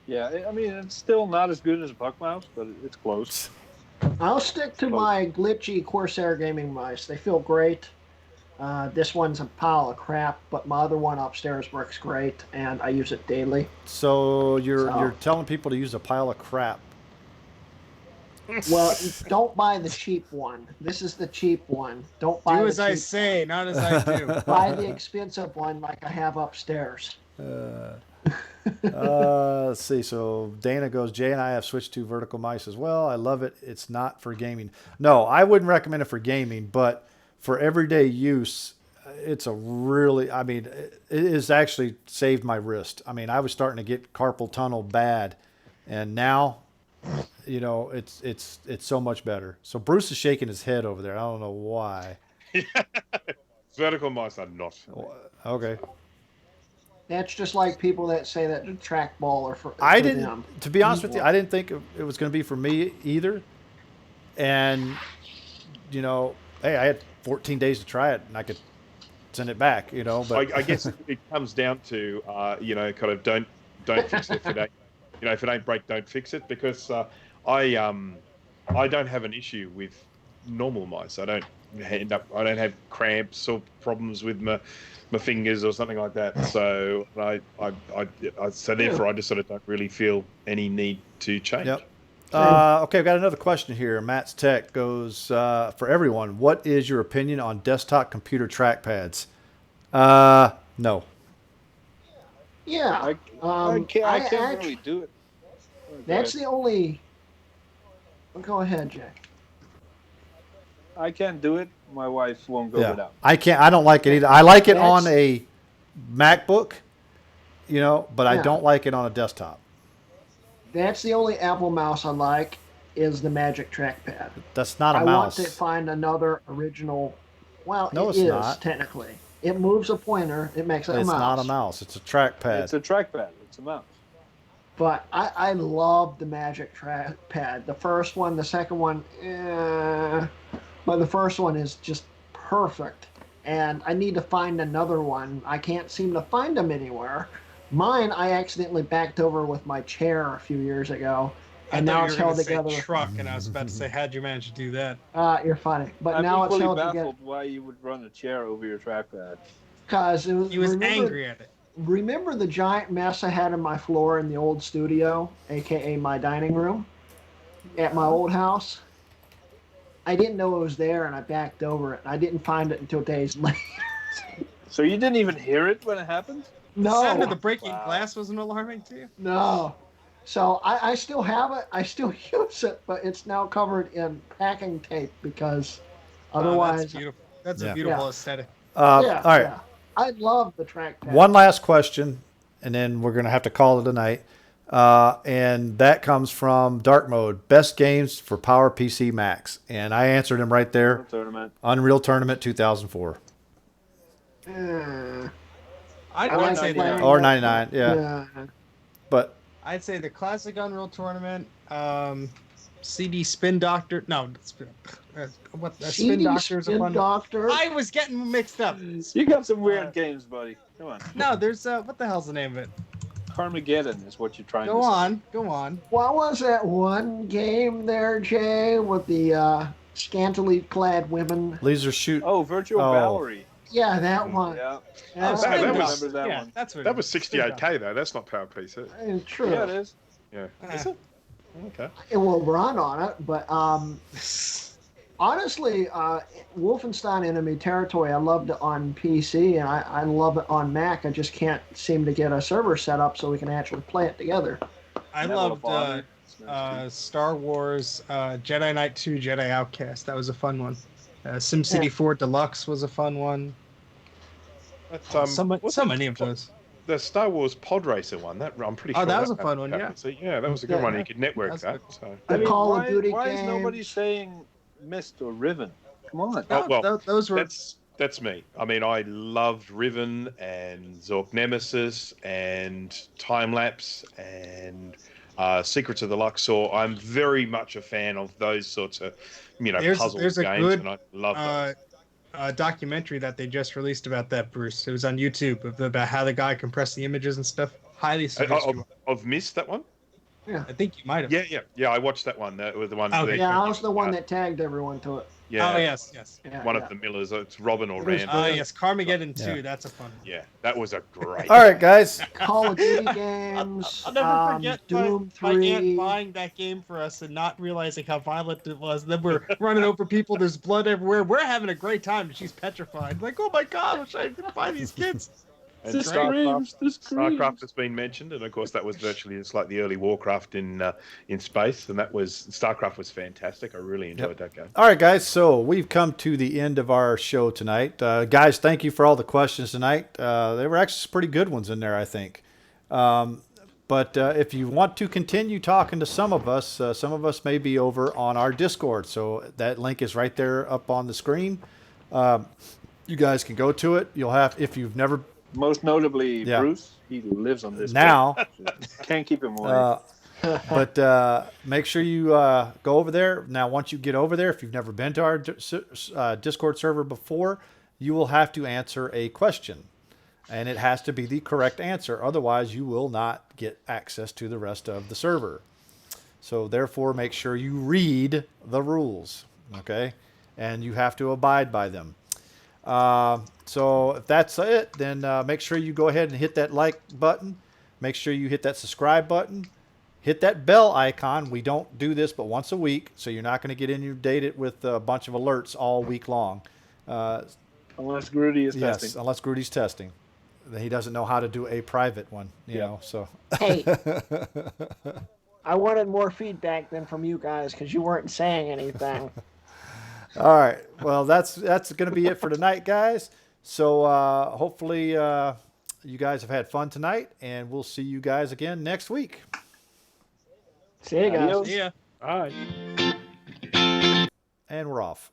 Yeah, I mean, it's still not as good as a puck mouse, but it's close. I'll stick to my glitchy Corsair gaming mice. They feel great. This one's a pile of crap, but my other one upstairs works great, and I use it daily. So you're telling people to use a pile of crap. Well, don't buy the cheap one. This is the cheap one. Don't buy Do the as I cheap say, not as I do. Buy the expensive one like I have upstairs. Let's see. So Dana goes, Jay and I have switched to vertical mice as well. I love it. It's not for gaming. No, I wouldn't recommend it for gaming, but for everyday use, it's it has actually saved my wrist. I mean, I was starting to get carpal tunnel bad, and now, it's so much better. So Bruce is shaking his head over there. I don't know why. Vertical mice are not. Okay. That's just like people that say that the trackball are for I for didn't, them. to be honest with you, I didn't think it was going to be for me either. And, hey, I had 14 days to try it, and I could send it back, but I guess it comes down to, kind of don't fix it if it ain't, if it ain't break, don't fix it. Because I don't have an issue with normal mice. I don't have cramps or problems with my fingers or something like that. So therefore I just sort of don't really feel any need to change. Yep. Okay, I've got another question here. Matt's Tech goes, for everyone, what is your opinion on desktop computer trackpads? No. Yeah. I can't actually, really do it. That's the only. Go ahead, Jack. I can't do it. My wife won't go without. I don't like it either. I like it on That's- a MacBook, but I Yeah. don't like it on a desktop. That's the only Apple mouse I like is the Magic Trackpad. That's not a I mouse. want to find another original. Well, No, it it's is not. technically. It moves a pointer. It makes it a It's mouse. not a mouse. It's a trackpad. It's a trackpad. It's a mouse. But I love the Magic Trackpad. The first one, the second one, but the first one is just perfect. And I need to find another one. I can't seem to find them anywhere. Mine, I accidentally backed over with my chair a few years ago, and now it's held together. Truck, and I was about to say, how'd you manage to do that? You're funny, but I'm now it's equally held baffled together why you would run a chair over your trackpad. because it was. He was remember, angry at it. Remember the giant mess I had in my floor in the old studio, aka my dining room, at my old house? I didn't know it was there, and I backed over it. I didn't find it until days later. So you didn't even hear it when it happened? The sound of No, the breaking Wow. glass wasn't alarming to you? no. So I still have it. I still use it, but it's now covered in packing tape because Wow, otherwise, that's beautiful. That's Yeah. a beautiful Yeah. aesthetic. All right. yeah. I love the trackpad. One last question, and then we're going to have to call it a night. And that comes from Dark Mode. Best games for Power PC Max. And I answered him right there. Tournament. Unreal Tournament 2004. I'd like say playing- the Or 99, yeah. But I'd say the classic Unreal Tournament, CD Spin Doctor. No, Spin CD Doctor is a Spin fun. Doctor. I was getting mixed up. You got some weird games, buddy. Come on. No, there's what the hell's the name of it? Carmageddon is what you're trying Go to on, go on. What was that one game there, Jay, with the scantily clad women? Laser Shoot. say. Oh, Virtual Oh. Valerie. Yeah, that one. Yeah. Yeah, Spin that Doctor. was- remember that yeah, one. that's what That was Spin 68K though. That's not Power PC. true. Yeah, it is. Yeah. Doctor. Is it? Okay. It will run on it, but honestly, Wolfenstein Enemy Territory, I loved it on PC, and I love it on Mac. I just can't seem to get a server set up so we can actually play it together. I Medal of loved Honor. It's nice, too. Star Wars Jedi Knight 2 Jedi Outcast. That was a fun one. SimCity Yeah. 4 Deluxe was a fun one. That's, So what's many that- of those. the Star Wars Pod Racer one. That I'm pretty Oh, sure that was a got fun one, yeah. captaincy. Yeah, that was a good Yeah. one. You could network That's that. good. So. The Call of Duty why is nobody games. saying Mist or Riven? Come on. Oh, well, those were That's me. I mean, I loved Riven and Zork Nemesis and Time Lapse and Secrets of the Luxor. I'm very much a fan of those sorts of, puzzle there's a games, good, and I love those. documentary that they just released about that, Bruce. It was on YouTube about how the guy compressed the images and stuff. Highly suggest you. Of Mist, that one? I think you might have. Yeah. I watched that one. That was the one. Okay. Yeah, I was the one that tagged everyone to it. Yeah. Oh yes. Yeah, One yeah. of the Millers. It's Robin or It was Rand. Oh yes, Carmageddon 2. Yeah. That's a fun one. Yeah, that was a great. All right, guys. Call of Duty games. I'll never forget Doom my 3. aunt buying that game for us and not realizing how violent it was. Then we're running over people. There's blood everywhere. We're having a great time. And she's petrified. Like, oh my god, I wish I could buy these kids. And This screams. StarCraft has been mentioned, and of course that was virtually it's like the early Warcraft in space, and StarCraft was fantastic. I really enjoyed that game. All right, guys. So we've come to the end of our show tonight. Guys, thank you for all the questions tonight. They were actually some pretty good ones in there, I think. But if you want to continue talking to some of us may be over on our Discord. So that link is right there up on the screen. You guys can go to it. You'll have, if you've never Most notably, Yeah. Bruce. He lives on this. now, Can't keep him away. but make sure you go over there. Now, once you get over there, if you've never been to our Discord server before, you will have to answer a question. And it has to be the correct answer. Otherwise, you will not get access to the rest of the server. So therefore, make sure you read the rules, okay? And you have to abide by them. So if that's it, then make sure you go ahead and hit that like button. Make sure you hit that subscribe button. Hit that bell icon. We don't do this but once a week, so you're not going to get inundated with a bunch of alerts all week long. Unless Grudy is Yes, testing. unless Grudy's testing. He doesn't know how to do a private one, you know, so. Hey, I wanted more feedback than from you guys because you weren't saying anything. All right. Well, that's going to be it for tonight, guys. So hopefully you guys have had fun tonight, and we'll see you guys again next week. See you guys. Adios. Yeah. All right. And we're off.